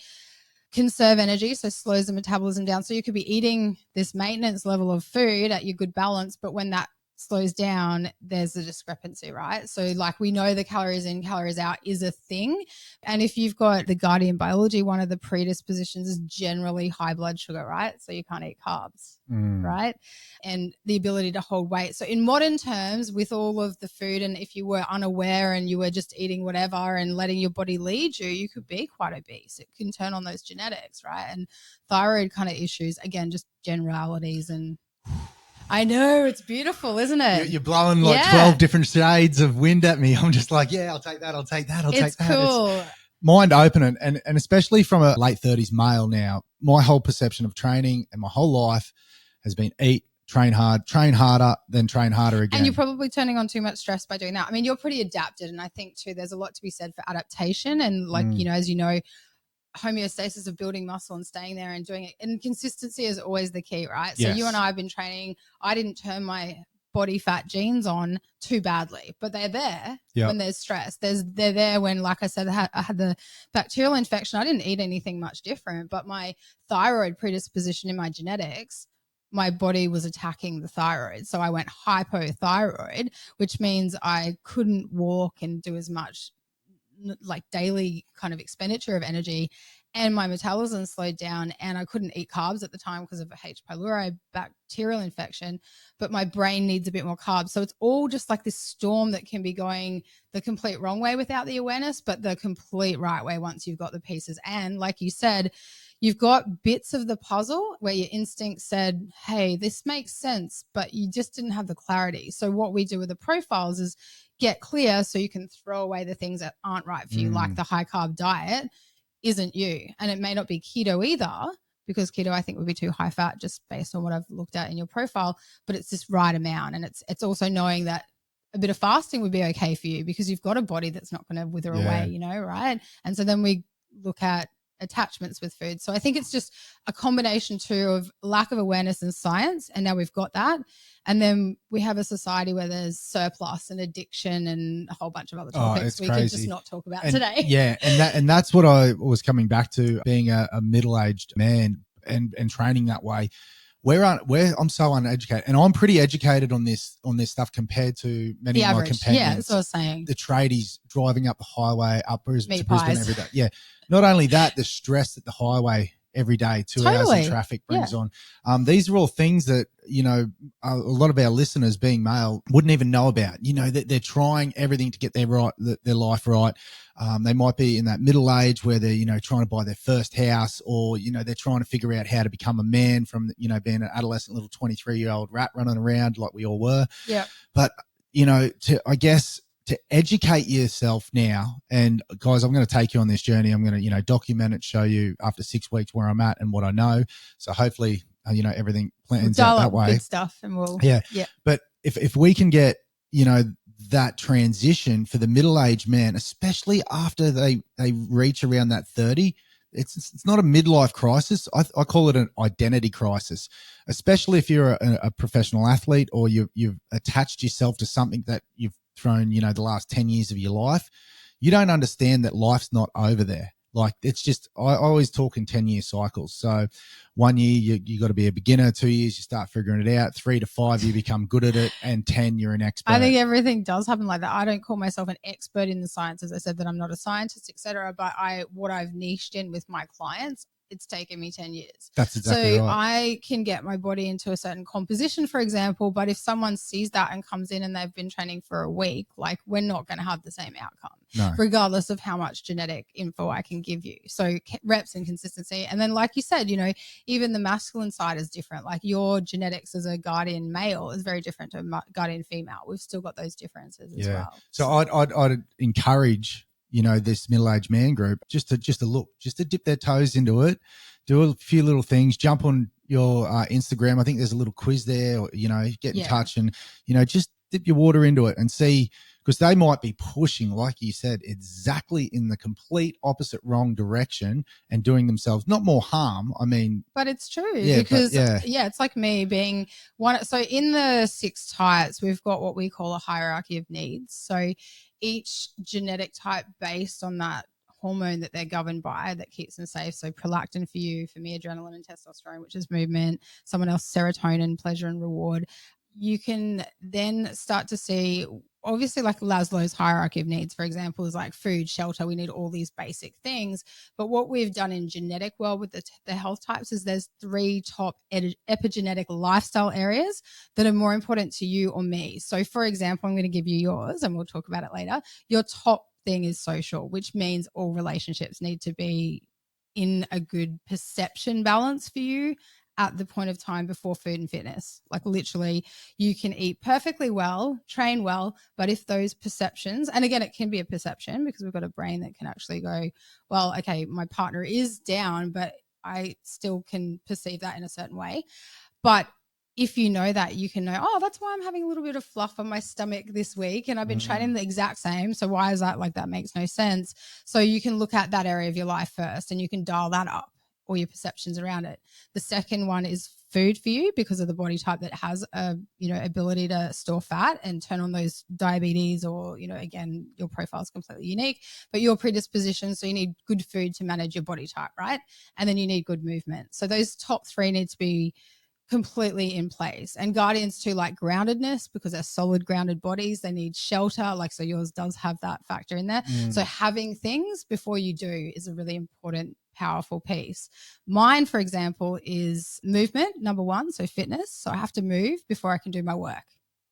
S2: conserve energy, so slows the metabolism down. So you could be eating this maintenance level of food at your good balance, but when that slows down, there's a discrepancy, right? So like we know the calories in, calories out is a thing. And if you've got the guardian biology, one of the predispositions is generally high blood sugar, right? So you can't eat carbs, right? And the ability to hold weight. So in modern terms, with all of the food, and if you were unaware and you were just eating whatever and letting your body lead you, you could be quite obese. It can turn on those genetics, right? And thyroid kind of issues, again, just generalities. And I know, it's beautiful, isn't it?
S1: You're blowing like 12 different shades of wind at me. I'm just like, I'll take that.
S2: It's cool.
S1: It's mind opening. And especially from a late 30s male now, my whole perception of training and my whole life has been eat, train hard, train harder, then train harder again.
S2: And you're probably turning on too much stress by doing that. I mean, you're pretty adapted. And I think too, there's a lot to be said for adaptation. And like, as you know, homeostasis of building muscle and staying there and doing it. And consistency is always the key, right? So you and I have been training. I didn't turn my body fat genes on too badly, but they're there when there's stress. They're there when, like I said, I had the bacterial infection. I didn't eat anything much different, but my thyroid predisposition in my genetics, my body was attacking the thyroid. So I went hypothyroid, which means I couldn't walk and do as much like daily kind of expenditure of energy, and my metabolism slowed down, and I couldn't eat carbs at the time because of a H. pylori bacterial infection, but my brain needs a bit more carbs. So it's all just like this storm that can be going the complete wrong way without the awareness, but the complete right way once you've got the pieces. And like you said, you've got bits of the puzzle where your instinct said, hey, this makes sense, but you just didn't have the clarity. So what we do with the profiles is get clear so you can throw away the things that aren't right for you, like the high carb diet isn't you. And it may not be keto either, because keto I think would be too high fat just based on what I've looked at in your profile, but it's this right amount. And it's also knowing that a bit of fasting would be okay for you because you've got a body that's not going to wither away, right? And so then we look at attachments with food. So I think it's just a combination too of lack of awareness and science, and now we've got that. And then we have a society where there's surplus and addiction and a whole bunch of other topics we can just not talk about today.
S1: Yeah, and that's what I was coming back to, being a middle-aged man and training that way.
S3: I'm so uneducated, and I'm pretty educated on this stuff compared to many
S2: The
S3: of my
S2: average.
S3: companions.
S2: Yeah, that's what I was saying.
S3: The tradies driving up the highway up to
S2: Meat
S3: Brisbane
S2: pies.
S3: every day. Yeah. Not only that, the stress that the highway every day, 2 hours in traffic brings on. These are all things that, you know, a lot of our listeners, being male, wouldn't even know about. You know, that they're trying everything to get their life right. They might be in that middle age where they're, you know, trying to buy their first house, or, you know, they're trying to figure out how to become a man from, you know, being an adolescent little 23-year-old rat running around like we all were.
S2: Yeah.
S3: But, you know, to educate yourself now, and guys, I'm going to take you on this journey. I'm going to, you know, document it, show you after 6 weeks where I'm at and what I know. So hopefully, you know, everything plans out that way.
S2: Good stuff, and
S3: yeah. But if we can get, you know, that transition for the middle-aged man, especially after they reach around that 30, it's not a midlife crisis. I call it an identity crisis, especially if you're a professional athlete, or you've attached yourself to something that you've thrown, you know, the last 10 years of your life. You don't understand that life's not over there. Like, it's just, I always talk in 10-year cycles. So 1 year, you got to be a beginner. 2 years, you start figuring it out. 3 to 5, you become good at it. And 10, you're an expert.
S2: I think everything does happen like that. I don't call myself an expert in the sciences. I said that I'm not a scientist, etc. But what I've niched in with my clients, it's taken me 10 years.
S3: That's exactly
S2: right.
S3: I
S2: can get my body into a certain composition, for example, but if someone sees that and comes in and they've been training for a week, like, we're not going to have the same outcome, regardless of how much genetic info I can give you. So reps and consistency. And then, like you said, you know, even the masculine side is different. Like, your genetics as a guardian male is very different to a guardian female. We've still got those differences as well.
S3: So I'd encourage, you know, this middle-aged man group just to dip their toes into it, do a few little things, jump on your Instagram. I think there's a little quiz there, or, you know, get in touch and, you know, just dip your water into it and see, because they might be pushing, like you said, exactly in the complete opposite wrong direction and doing themselves not more harm. I mean,
S2: but it's true, because it's like me being one. So in the 6 types, we've got what we call a hierarchy of needs. So each genetic type, based on that hormone that they're governed by, that keeps them safe. So prolactin for you, for me, adrenaline and testosterone, which is movement, someone else, serotonin, pleasure and reward. You can then start to see, obviously, like Maslow's hierarchy of needs, for example, is like food, shelter. We need all these basic things. But what we've done in genetic world with the health types is there's 3 top epigenetic lifestyle areas that are more important to you or me. So, for example, I'm going to give you yours and we'll talk about it later. Your top thing is social, which means all relationships need to be in a good perception balance for you at the point of time before food and fitness. Like, literally, you can eat perfectly well, train well, but if those perceptions, and again, it can be a perception because we've got a brain that can actually go, well, okay, my partner is down, but I still can perceive that in a certain way. But if you know that, you can know, oh, that's why I'm having a little bit of fluff on my stomach this week, and I've been training the exact same. So why is that? Like, that makes no sense. So you can look at that area of your life first and you can dial that up, or your perceptions around it. The second one is food for you, because of the body type that has a, you know, ability to store fat and turn on those diabetes, or, you know, again, your profile is completely unique, but your predisposition. So you need good food to manage your body type, right? And then you need good movement. So those top 3 need to be completely in place. And guardians too, like groundedness, because they're solid grounded bodies. They need shelter, like, so yours does have that factor in there. So having things before you do is a really important, powerful piece. Mine, for example, is movement, number 1. So fitness. So I have to move before I can do my work,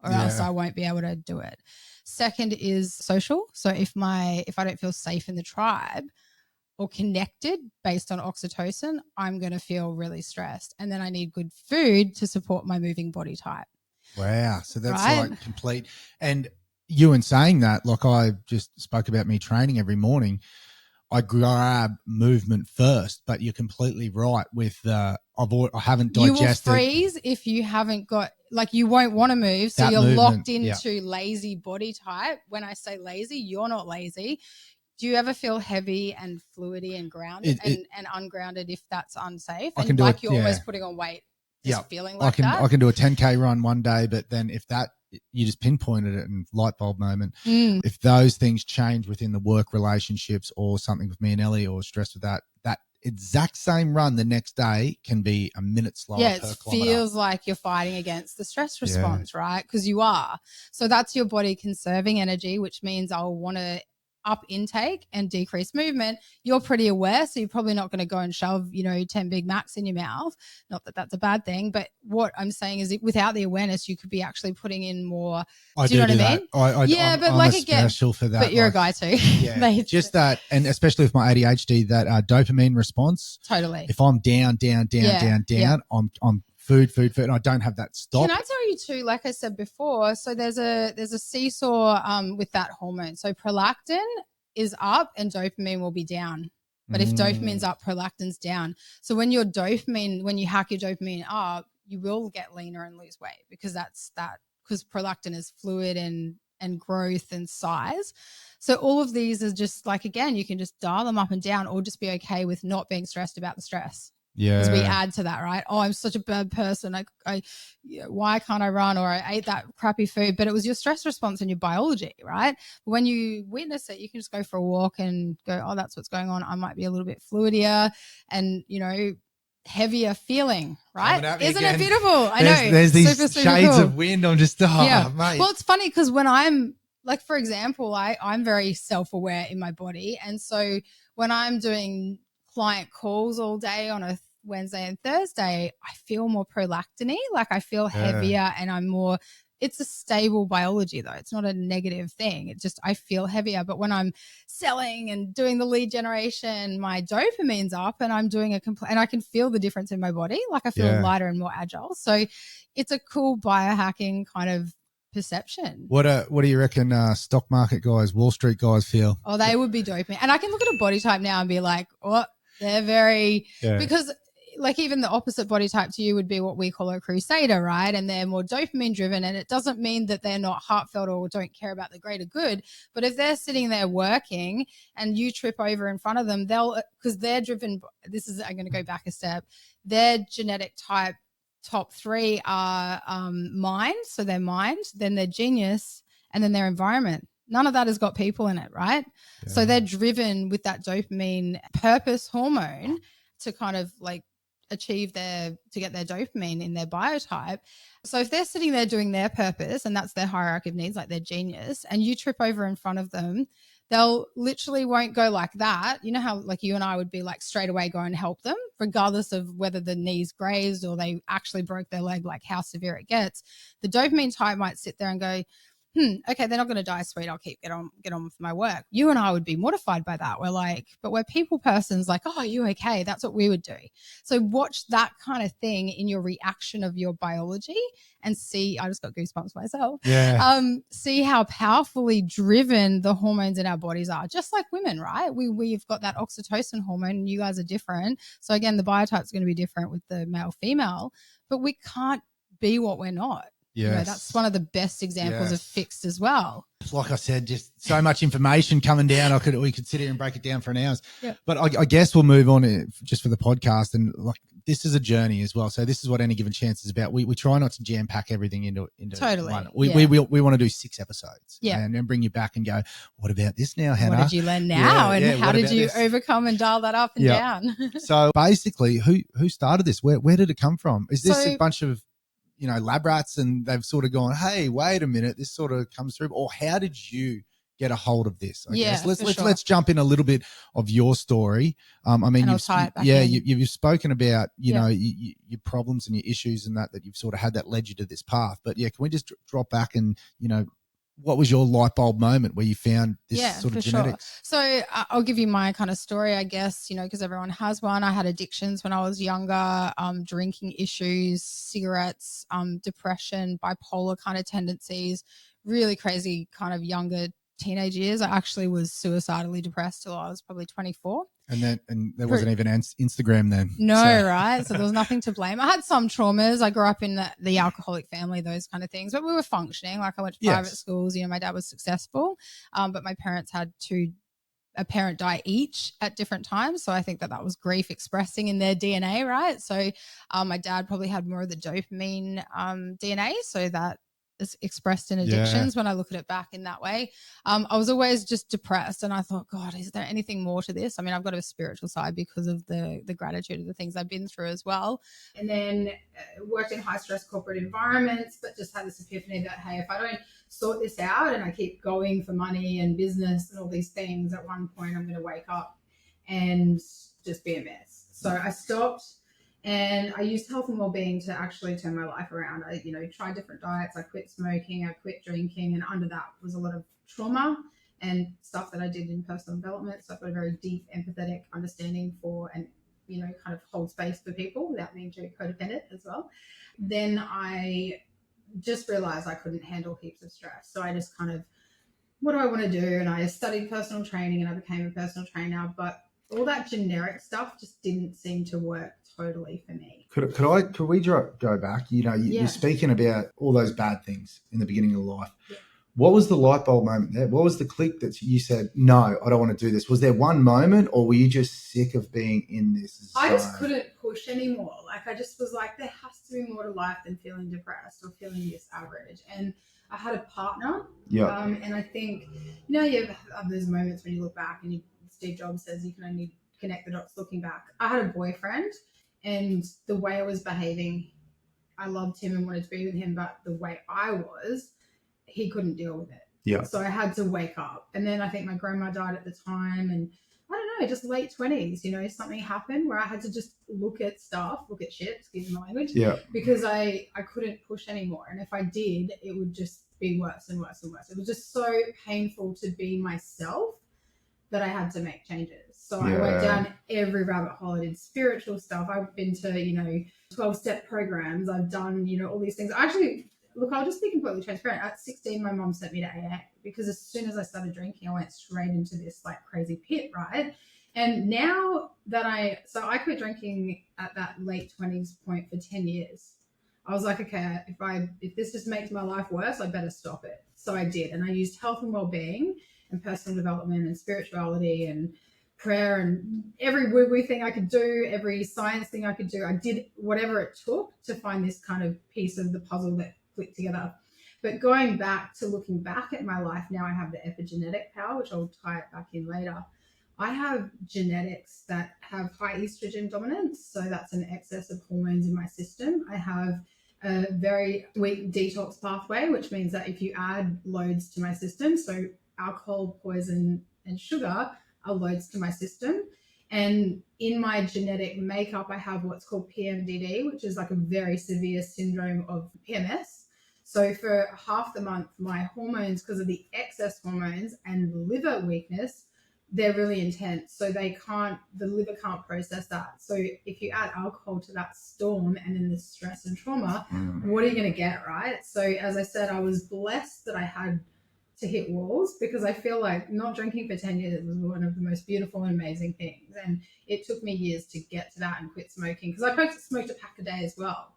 S2: or else I won't be able to do it. Second is social. So if I don't feel safe in the tribe or connected based on oxytocin, I'm going to feel really stressed. And then I need good food to support my moving body type.
S3: Wow. So that's like complete. And you, in saying that, like, I just spoke about me training every morning, I grab movement first, but you're completely right with I haven't digested.
S2: You will freeze if you haven't got, like, you won't want to move. So you're locked into lazy body type. When I say lazy, you're not lazy. Do you ever feel heavy and fluidy and grounded and ungrounded if that's unsafe? And like you're always putting on weight, just feeling like that?
S3: I can do a 10K run one day, but then if that, you just pinpointed it in light bulb moment. If those things change within the work relationships or something with me and Ellie, or stress with that exact same run the next day can be a minute slower
S2: Yeah,
S3: per
S2: it
S3: kilometer.
S2: feels like you're fighting against the stress response, right? Because you are. So that's your body conserving energy, which means I'll want to up intake and decrease movement. You're pretty aware, so you're probably not going to go and shove, 10 Big Macs in your mouth. Not that that's a bad thing, but what I'm saying is without the awareness, you could be actually putting in more. Do you know what I mean?
S3: I'm
S2: like
S3: special for that.
S2: But you're a guy too.
S3: Yeah, just that, and especially with my ADHD, that dopamine response.
S2: Totally.
S3: If I'm down, I'm food. And I don't have that stop.
S2: Can I tell you too, like I said before, so there's a seesaw with that hormone. So prolactin is up and dopamine will be down. But if dopamine's up, prolactin's down. So when you hack your dopamine up, you will get leaner and lose weight because because prolactin is fluid and growth and size. So all of these is just like, again, you can just dial them up and down or just be okay with not being stressed about the stress.
S3: Yeah.
S2: Because we add to that, right? Oh, I'm such a bad person. Why can't I run? Or I ate that crappy food. But it was your stress response and your biology, right? When you witness it, you can just go for a walk and go, oh, that's what's going on. I might be a little bit fluidier and, heavier feeling, right? Isn't it beautiful? I know.
S3: There's these
S2: super
S3: shades
S2: cool.
S3: of wind. I'm just, mate.
S2: Well, it's funny because when I'm, like, for example, I'm very self-aware in my body. And so when I'm doing client calls all day on a Wednesday and Thursday, I feel more prolactin-y, like I feel heavier and I'm more, it's a stable biology though. It's not a negative thing. It just, I feel heavier. But when I'm selling and doing the lead generation, my dopamine's up and I'm doing and I can feel the difference in my body. Like I feel lighter and more agile. So it's a cool biohacking kind of perception.
S3: What do you reckon stock market guys, Wall Street guys feel?
S2: Oh, they would be dopamine. And I can look at a body type now and be like, oh, they're very, because like even the opposite body type to you would be what we call a crusader, right? And they're more dopamine driven. And it doesn't mean that they're not heartfelt or don't care about the greater good. But if they're sitting there working and you trip over in front of them, because they're driven, I'm going to go back a step. Their genetic type top three are mind. So their mind, then their genius, and then their environment. None of that has got people in it, right? Yeah. So they're driven with that dopamine purpose hormone to kind of like to get their dopamine in their biotype. So if they're sitting there doing their purpose and that's their hierarchy of needs, like their genius, and you trip over in front of them, they'll literally won't go like that. You know how like you and I would be like straight away go and help them, regardless of whether the knee's grazed or they actually broke their leg, like how severe it gets. The dopamine type might sit there and go, okay, they're not going to die, sweet. I'll get on with my work. You and I would be mortified by that. We're like, but we're people persons like, oh, are you okay? That's what we would do. So watch that kind of thing in your reaction of your biology and see, I just got goosebumps myself.
S3: Yeah.
S2: See how powerfully driven the hormones in our bodies are, just like women, right? We've got that oxytocin hormone and you guys are different. So again, the biotype is going to be different with the male, female, but we can't be what we're not.
S3: Yes.
S2: That's one of the best examples of fixed as well.
S3: Like I said, just so much information coming down. We could sit here and break it down for an hour.
S2: Yeah.
S3: But I guess we'll move on just for the podcast. And like this is a journey as well. So this is what Any Given Chance is about. We try not to jam pack everything into
S2: totally.
S3: one. We want to do 6 episodes.
S2: Yeah.
S3: And then bring you back and go, what about this now, Hannah?
S2: What did you learn now? And how did you overcome and dial that up and down?
S3: So basically, who started this? Where did it come from? Is this a bunch of lab rats and they've sort of gone, hey, wait a minute, this sort of comes through? Or how did you get a hold of this? I guess. Let's jump in a little bit of your story. I mean, you've spoken about, your problems and your issues and that you've sort of had that led you to this path. But yeah, can we just drop back and, what was your light bulb moment where you found this sort of genetics?
S2: Sure. So I'll give you my kind of story, I guess, because everyone has one. I had addictions when I was younger, drinking issues, cigarettes, depression, bipolar kind of tendencies, really crazy kind of younger teenage years. I actually was suicidally depressed till I was probably 24.
S3: And there wasn't even Instagram then.
S2: No, right? So there was nothing to blame. I had some traumas. I grew up in the alcoholic family, those kind of things. But we were functioning. Like I went to private schools. My dad was successful. But my parents had a parent die each at different times. So I think that was grief expressing in their DNA, right? So my dad probably had more of the dopamine DNA. So that expressed in addictions when I look at it back in that way. I was always just depressed, and I thought, God, is there anything more to this? I mean, I've got a spiritual side because of the gratitude of the things I've been through as well. And then worked in high stress corporate environments, but just had this epiphany that, hey, if I don't sort this out and I keep going for money and business and all these things, at one point I'm going to wake up and just be a mess. So I stopped. And I used health and wellbeing to actually turn my life around. I, tried different diets. I quit smoking. I quit drinking. And under that was a lot of trauma and stuff that I did in personal development. So I've got a very deep, empathetic understanding for and, kind of hold space for people without being too codependent as well. Then I just realized I couldn't handle heaps of stress. So I just kind of, what do I want to do? And I studied personal training and I became a personal trainer. But all that generic stuff just didn't seem to work totally for me.
S3: Could we go back? You're speaking about all those bad things in the beginning of life. Yeah. What was the light bulb moment there? What was the click that you said, no, I don't want to do this? Was there one moment, or were you just sick of being in this zone?
S2: I just couldn't push anymore. Like, I just was like, there has to be more to life than feeling depressed or feeling this average. And I had a partner. Yeah. And I think, you have those moments when you look back and Steve Jobs says you can only connect the dots looking back. I had a boyfriend, and the way I was behaving, I loved him and wanted to be with him, but the way I was, he couldn't deal with it. Yeah. So I had to wake up. And then I think my grandma died at the time, and I don't know, just late 20s, something happened where I had to just look at shit, excuse my language, because I couldn't push anymore. And if I did, it would just be worse and worse and worse. It was just so painful to be myself that I had to make changes. So I went down every rabbit hole. I did spiritual stuff. I've been to, 12-step programs. I've done, all these things. Actually, look, I'll just be completely transparent. At 16, my mom sent me to AA because as soon as I started drinking, I went straight into this like crazy pit, right? And now that I quit drinking at that late 20s point for 10 years. I was like, okay, if this just makes my life worse, I better stop it. So I did. And I used health and wellbeing and personal development and spirituality and prayer and every woo-woo thing I could do, every science thing I could do. I did whatever it took to find this kind of piece of the puzzle that clicked together. But going back to looking back at my life, now I have the epigenetic power, which I'll tie it back in later. I have genetics that have high estrogen dominance. So that's an excess of hormones in my system. I have a very weak detox pathway, which means that if you add loads to my system, so alcohol, poison, and sugar are loads to my system. And in my genetic makeup, I have what's called PMDD, which is like a very severe syndrome of PMS. So for half the month, my hormones, because of the excess hormones and liver weakness, they're really intense. So the liver can't process that. So if you add alcohol to that storm and then the stress and trauma, what are you going to get, right? So as I said, I was blessed that I had to hit walls, because I feel like not drinking for 10 years was one of the most beautiful and amazing things. And it took me years to get to that and quit smoking, because I smoked a pack a day as well.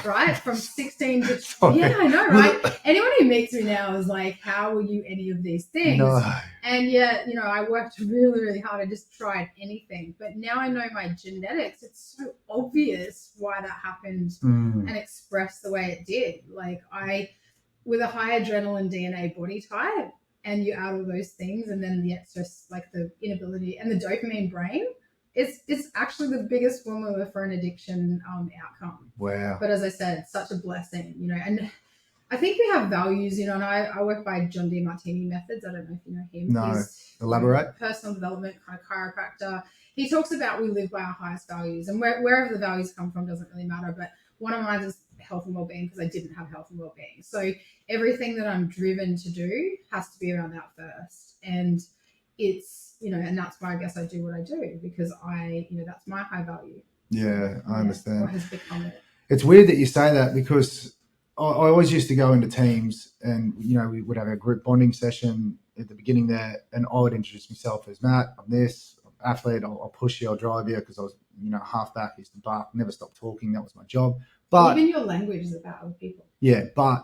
S2: Right? From 16 to... Yeah, I know, right? Anyone who meets me now is like, how were you any of these things? No. And yet, I worked really, really hard. I just tried anything. But now I know my genetics. It's so obvious why that happened and expressed the way it did. Like with a high adrenaline DNA body type, and you add all those things, and then the excess, like the inability and the dopamine brain, it's actually the biggest formula for an addiction outcome. Wow. But as I said, it's such a blessing, and I think we have values, and I work by John D. Martini methods. I don't know if you know him.
S3: No. Elaborate.
S2: Personal development kind of chiropractor. He talks about we live by our highest values, and wherever the values come from doesn't really matter. But one of mine is health and wellbeing, because I didn't have health and wellbeing. So everything that I'm driven to do has to be around that first. And it's, and that's why I guess I do what I do, because that's my high value.
S3: Yeah, I understand.
S2: What has become it.
S3: It's weird that you say that, because I always used to go into teams and, we would have a group bonding session at the beginning there, and I would introduce myself as Matt. I'm this athlete. I'll push you. I'll drive you, because I was, halfback, used to bark, never stopped talking. That was my job. But
S2: even your language is about other people.
S3: Yeah, but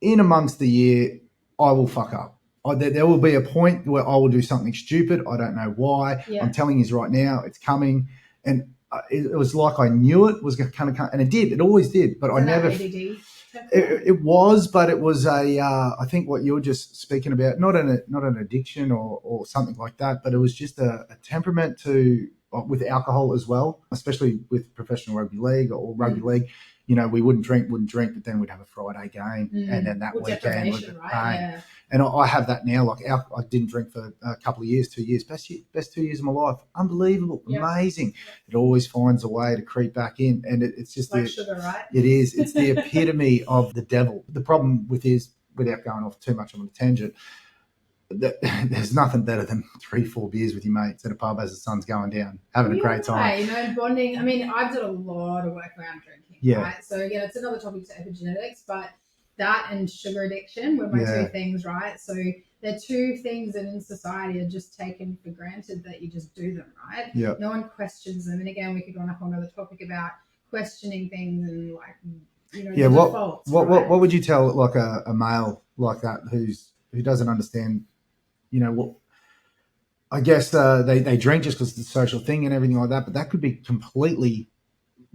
S3: in amongst the year, I will fuck up. There will be a point where I will do something stupid. I don't know why. Yeah. I'm telling you right now, it's coming. And it was like I knew it was going to come, and it did. It always did. But I never. ADD? It was, but it was I think what you're just speaking about, not an addiction or something like that, but it was just a temperament to with alcohol as well, especially with professional rugby league or rugby league. You know, we wouldn't drink, but then we'd have a Friday game, and then that weekend would be pain.
S2: Right? Yeah.
S3: And I have that now. Like I didn't drink for a couple of years, 2 years, best 2 years of my life. Unbelievable, amazing. It always finds a way to creep back in, and it's just
S2: like sugar, right?
S3: It is. It's the epitome of the devil. The problem with is, without going off too much on a tangent, that there's nothing better than 3-4 beers with your mates at a pub as the sun's going down, having a great time.
S2: You know, bonding. I mean, I've done a lot of work around drinking.
S3: Yeah.
S2: Right? So again, it's another topic to epigenetics, but that and sugar addiction were my two things, right? So they're two things that in society are just taken for granted that you just do them, right?
S3: Yeah.
S2: No one questions them. And again, we could go on a whole other topic about questioning things and like, you know, defaults,
S3: what would you tell like a male like that who doesn't understand, you know, what I guess they drink just because it's a social thing and everything like that, but that could be completely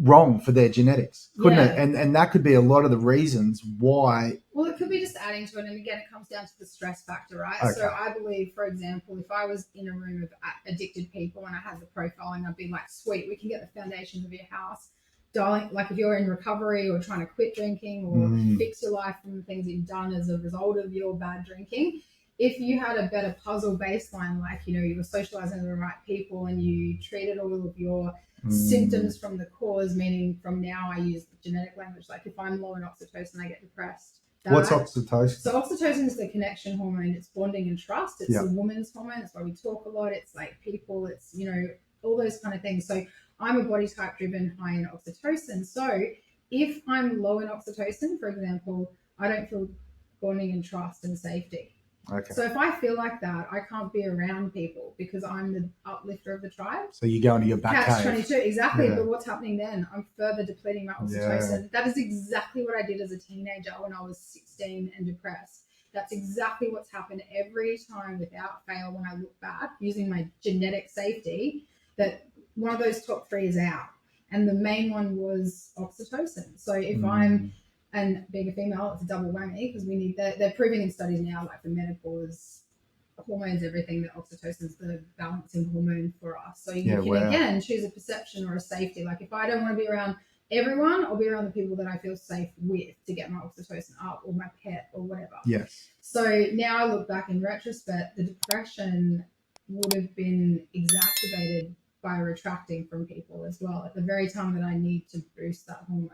S3: wrong for their genetics, couldn't it? And that could be a lot of the reasons why.
S2: Well, it could be just adding to it, and again, it comes down to the stress factor, right? Okay. So I believe, for example, if I was in a room of addicted people and I had the profiling, I'd be like, sweet, we can get the foundations of your house, darling. Like if you're in recovery or trying to quit drinking or fix your life from the things that you've done as a result of your bad drinking, if you had a better puzzle baseline, like, you know, you were socializing with the right people and you treated all of your symptoms from the cause, meaning from now I use the genetic language. Like if I'm low in oxytocin, I get depressed.
S3: What's oxytocin?
S2: So oxytocin is the connection hormone. It's bonding and trust. It's a woman's hormone. That's why we talk a lot. It's like people, it's, you know, all those kind of things. So I'm a body type driven, high in oxytocin. So if I'm low in oxytocin, for example, I don't feel bonding and trust and safety.
S3: Okay.
S2: So if I feel like that, I can't be around people because I'm the uplifter of the tribe.
S3: So you go into your back
S2: Catch
S3: cave.
S2: 22, exactly. Yeah. But what's happening then? I'm further depleting my oxytocin. Yeah. That is exactly what I did as a teenager when I was 16 and depressed. That's exactly what's happened every time without fail when I look back using my genetic safety, that one of those top three is out. And the main one was oxytocin. So if I'm... And being a female, it's a double whammy because we need they're proving in studies now, like for menopause, hormones, everything, that oxytocin is the balancing hormone for us. So you can again choose a perception or a safety. Like if I don't want to be around everyone, I'll be around the people that I feel safe with to get my oxytocin up, or my pet or whatever.
S3: Yes.
S2: So now I look back in retrospect, the depression would have been exacerbated by retracting from people as well at the very time that I need to boost that hormone.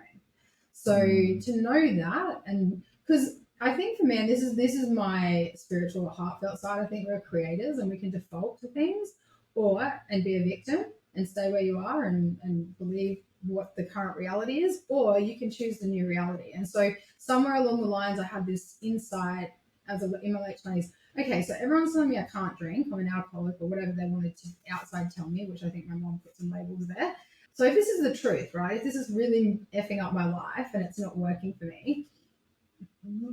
S2: So to know that, and because I think for me, this is my spiritual, heartfelt side. I think we're creators and we can default to things and be a victim and stay where you are and believe what the current reality is, or you can choose the new reality. And so somewhere along the lines, I had this insight in my late 20s. Okay, so everyone's telling me I can't drink, I'm an alcoholic, or whatever they wanted to outside tell me, which I think my mom put some labels there. So if this is the truth, right, if this is really effing up my life and it's not working for me,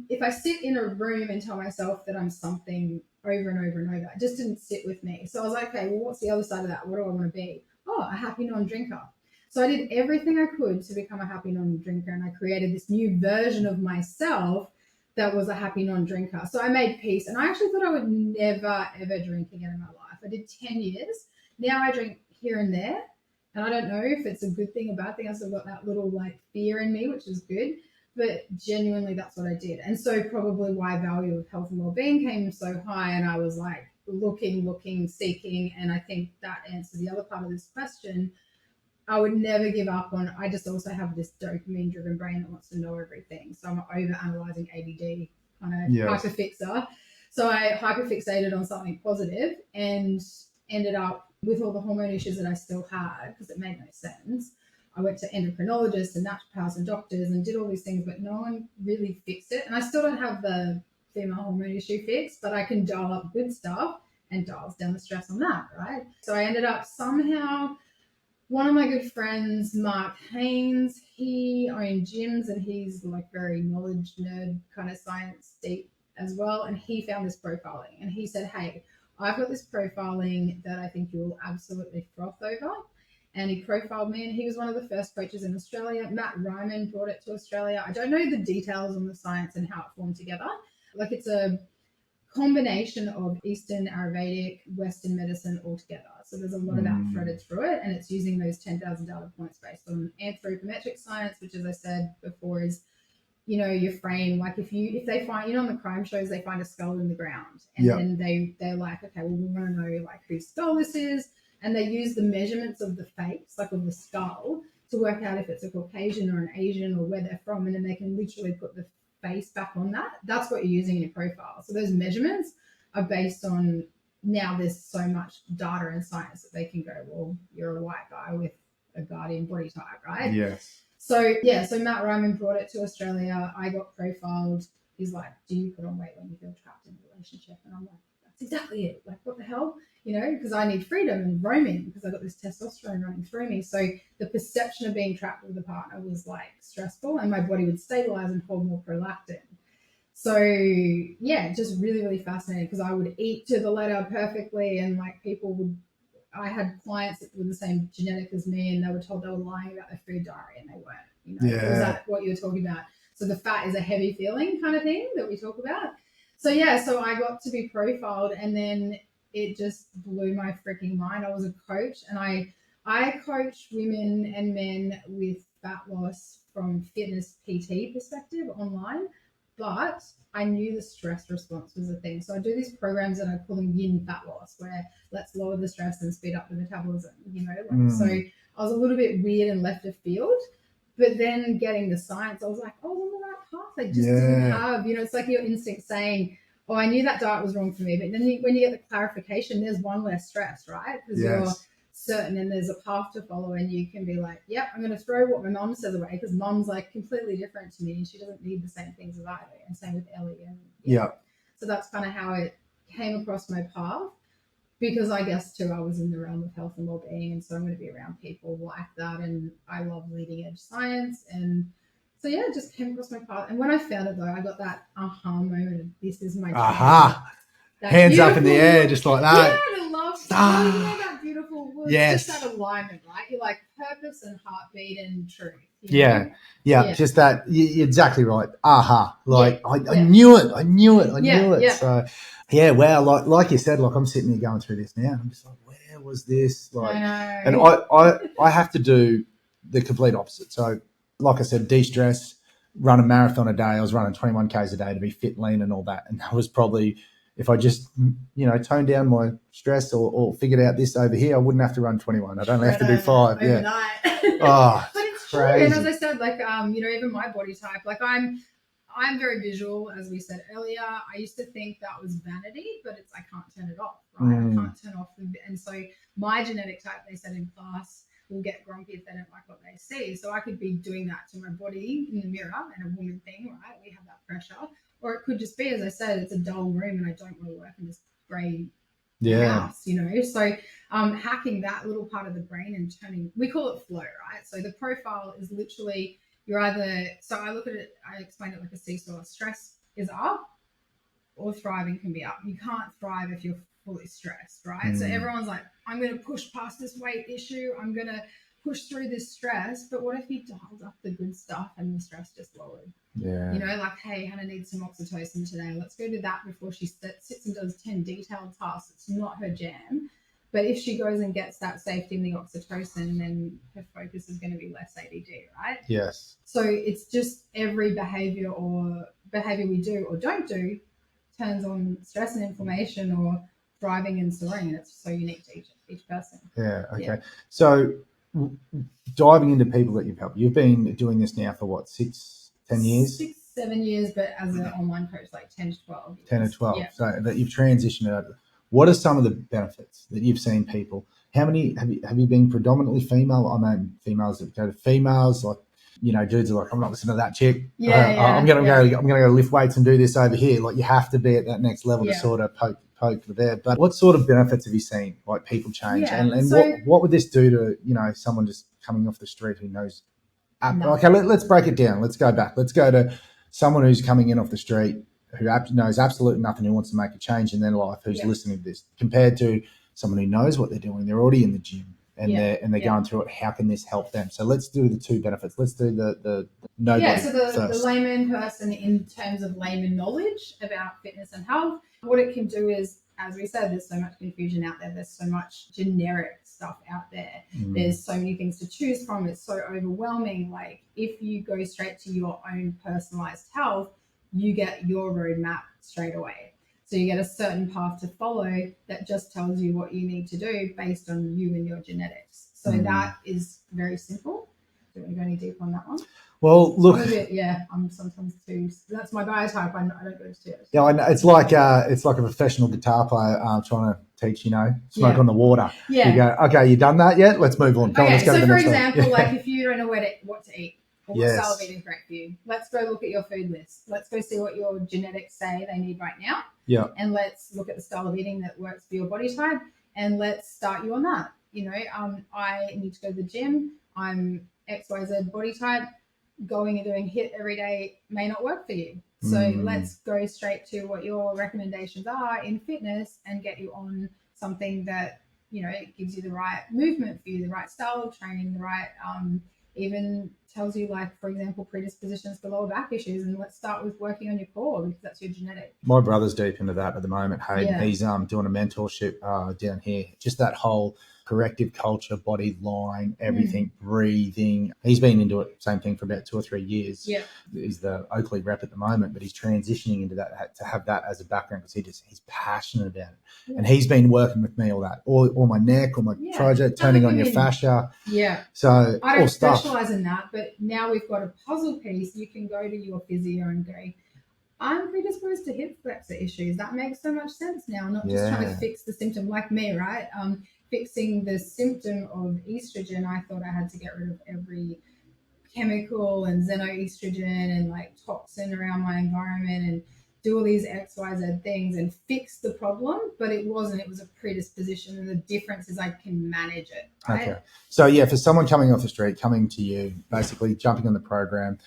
S2: if I sit in a room and tell myself that I'm something over and over and over, it just didn't sit with me. So I was like, okay, well, what's the other side of that? What do I want to be? Oh, a happy non-drinker. So I did everything I could to become a happy non-drinker, and I created this new version of myself that was a happy non-drinker. So I made peace, and I actually thought I would never, ever drink again in my life. I did 10 years. Now I drink here and there. And I don't know if it's a good thing or bad thing. I still got that little like fear in me, which is good. But genuinely, that's what I did. And so probably why value of health and well-being came so high. And I was like looking, seeking. And I think that answers the other part of this question. I would never give up on, I just also have this dopamine-driven brain that wants to know everything. So I'm an over-analyzing ADD kind of hyperfixer. So I hyperfixated on something positive and ended up with all the hormone issues that I still had, because it made no sense. I went to endocrinologists and naturopaths and doctors and did all these things, but no one really fixed it. And I still don't have the female hormone issue fixed, but I can dial up good stuff and dials down the stress on that, right? So I ended up somehow, one of my good friends, Mark Haynes, he owned gyms and he's like very knowledge nerd, kind of science deep as well. And he found this profiling and he said, hey, I've got this profiling that I think you will absolutely froth over. and he profiled me, and he was one of the first coaches in Australia. Matt Ryman brought it to Australia. I don't know the details on the science and how it formed together. Like, it's a combination of Eastern, Ayurvedic, Western medicine all together. So there's a lot of that threaded through it, and it's using those 10,000 data points based on anthropometric science, which, as I said before, is, you know, your frame. Like, if they find, you know, on the crime shows, they find a skull in the ground, and then they're like, okay, well, we want to know like whose skull this is, and they use the measurements of the face, like of the skull, to work out if it's a Caucasian or an Asian or where they're from, and then they can literally put the face back on that. That's what you're using in your profile. So those measurements are based on, now there's so much data and science that they can go, well, you're a white guy with a guardian body type, right?
S3: Yes.
S2: So yeah, so Matt Ryman brought it to Australia. I got profiled. He's like, do you put on weight when you feel trapped in a relationship? And I'm like, that's exactly it. Like, what the hell? You know, because I need freedom and roaming, because I got this testosterone running through me. So the perception of being trapped with a partner was like stressful, and my body would stabilize and hold more prolactin. So yeah, just really, really fascinating, because I would eat to the letter perfectly, and like I had clients that were the same genetic as me, and they were told they were lying about their food diary, and they weren't. You know, was that what you were talking about? So the fat is a heavy feeling kind of thing that we talk about. So yeah, so I got to be profiled, and then it just blew my freaking mind. I was a coach, and I coach women and men with fat loss from fitness PT perspective online, but I knew the stress response was a thing. So I do these programs, and I call them yin fat loss, where let's lower the stress and speed up the metabolism, you know. So I was a little bit weird and left of field, but then getting the science, I was like, oh, I'm on the right path. I just didn't have, you know, it's like your instinct saying, oh, I knew that diet was wrong for me. But then when you get the clarification, there's one less stress, right? Because you're certain, and there's a path to follow, and you can be like, yep, I'm going to throw what my mom says away, because mom's like completely different to me, and she doesn't need the same things as I do. And same with Ellie. And so that's kind of how it came across my path, because I guess too, I was in the realm of health and well-being, and so I'm going to be around people like that, and I love leading edge science. And so yeah, it just came across my path. And when I found it, though, I got that aha moment of, this is my
S3: hands up in the air, just like that.
S2: Yeah, I love that beautiful word. Just that alignment, right? You're like purpose and heartbeat and truth.
S3: Yeah, just that. You're exactly right. Aha, like I knew it. I knew it.
S2: Yeah.
S3: So yeah, wow. Like you said, like I'm sitting here going through this now. I'm just like, where was this? Like, and I have to do the complete opposite. So like I said, de-stress, run a marathon a day. I was running 21 Ks a day to be fit, lean, and all that. And that was probably, if I just, you know, toned down my stress or figured out this over here, I wouldn't have to run 21. I'd only have to do 5.
S2: Overnight.
S3: Oh,
S2: but it's
S3: crazy.
S2: true. And as I said, like, you know, even my body type, like I'm very visual, as we said earlier. I used to think that was vanity, but I can't turn it off, right? I can't turn off. And so my genetic type, they said in class, will get grumpy if they don't like what they see. So I could be doing that to my body in the mirror, and a woman thing, right? We have that pressure. Or it could just be, as I said, it's a dull room and I don't want to work in this grey house, you know. So hacking that little part of the brain and turning, we call it flow, right? So the profile is literally, you're either, so I look at it, I explain it like a seesaw. Stress is up, or thriving can be up. You can't thrive if you're fully stressed, right? So everyone's like, I'm going to push past this weight issue. I'm going to push through this stress. But what if you dialed up the good stuff and the stress just lowered?
S3: Yeah.
S2: You know, like, hey, Hannah needs some oxytocin today. Let's go to that before she sits and does 10 detailed tasks. It's not her jam. But if she goes and gets that safety in the oxytocin, then her focus is going to be less ADD, right?
S3: Yes.
S2: So it's just every behavior we do or don't do turns on stress and inflammation or thriving and soaring, and it's so unique to each person.
S3: Yeah. Okay. Yeah. So diving into people that you've helped, you've been doing this now for what, 10 years?
S2: 6-7 years, but as an online coach, like 10 to 12 years.
S3: 10 or 12.
S2: Yeah.
S3: So that you've transitioned over. What are some of the benefits that you've seen people? How many have you been predominantly female? I mean, females that go to females, like, you know, dudes are like, I'm not listening to that chick. I'm gonna go lift weights and do this over here. Like, you have to be at that next level to sort of poke there. But what sort of benefits have you seen, like people change? And so, what would this do to, you know, someone just coming off the street who knows? Okay, let's break it down. Let's go back. Let's go to someone who's coming in off the street who knows absolutely nothing, who wants to make a change in their life, who's listening to this, compared to someone who knows what they're doing. They're already in the gym. and they're going through it. How can this help them? So let's do the two benefits. Let's do the nobody.
S2: Yeah, so the
S3: first.
S2: layman person, in terms of layman knowledge about fitness and health, what it can do is, as we said, there's so much confusion out there. There's so much generic stuff out there. There's so many things to choose from. It's so overwhelming. Like, if you go straight to your own personalized health, you get your roadmap straight away. So you get a certain path to follow that just tells you what you need to do based on you and your genetics. So that is very simple. Do you want to go any deeper on that one?
S3: Well, look,
S2: I'm sometimes too. That's my biotype. I don't go to church.
S3: Yeah, I know. It's like a professional guitar player trying to teach, smoke on the water.
S2: Yeah.
S3: You go, okay, you done that yet? Let's move on. Come on, let's go to the
S2: for
S3: next
S2: example,
S3: one.
S2: like if you don't know what to eat or what style of eating is correct for you, let's go look at your food list. Let's go see what your genetics say they need right now.
S3: Yeah.
S2: And let's look at the style of eating that works for your body type, and let's start you on that. I need to go to the gym. I'm XYZ body type. Going and doing HIIT every day may not work for you. So let's go straight to what your recommendations are in fitness and get you on something that, it gives you the right movement for you, the right style of training, the right, even tells you, like, for example, predispositions for lower back issues. And let's start with working on your core, because that's your genetic.
S3: My brother's deep into that at the moment, Hayden.
S2: Yeah.
S3: He's doing a mentorship down here. Just that whole corrective culture, body line, everything, breathing. He's been into it, same thing, for about 2 or 3 years.
S2: Yeah.
S3: He's the Oakley rep at the moment, but he's transitioning into that, to have that as a background, because he's passionate about it. Yeah. And he's been working with me all that, all my neck, all my project, turning on your fascia.
S2: Yeah.
S3: So
S2: I don't specialize in that, but now we've got a puzzle piece. You can go to your physio and go, I'm predisposed to hip flexor issues. That makes so much sense now. Not just trying to fix the symptom, like me, right? Fixing the symptom of estrogen, I thought I had to get rid of every chemical and xenoestrogen and like toxin around my environment and do all these XYZ things and fix the problem, but it wasn't. It was a predisposition, and the difference is I can manage it. Right?
S3: Okay. So for someone coming off the street, coming to you, basically jumping on the program,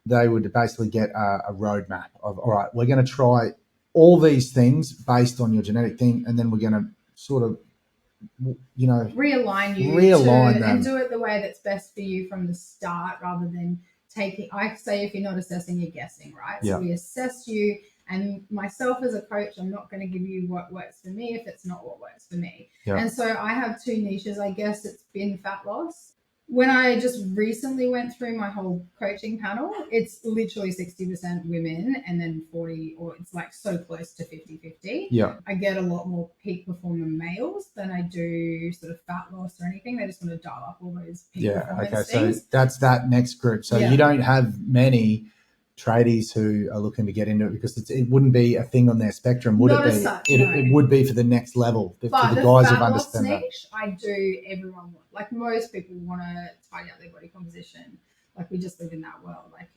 S3: they would basically get a roadmap of, all right, we're going to try all these things based on your genetic thing, and then we're going to sort of,
S2: realign them and do it the way that's best for you from the start, rather than I say, if you're not assessing, you're guessing, right? So we assess you, and myself as a coach, I'm not going to give you what works for me if it's not what works for me. And so I have 2 niches. I guess it's been fat loss. When I just recently went through my whole coaching panel, it's literally 60% women and then 40, or it's like so close to 50-50.
S3: Yeah.
S2: I get a lot more peak performer males than I do sort of fat loss or anything. They just want to dial up all those peak performance things.
S3: So that's that next group. So you don't have many tradies who are looking to get into it, because it wouldn't be a thing on their spectrum, would
S2: Not
S3: it be?
S2: As such,
S3: it would be for the next level, for
S2: but
S3: the guys who
S2: fat loss
S3: understand
S2: niche, I do. Everyone like most people want to tidy up their body composition. Like, we just live in that world. Like,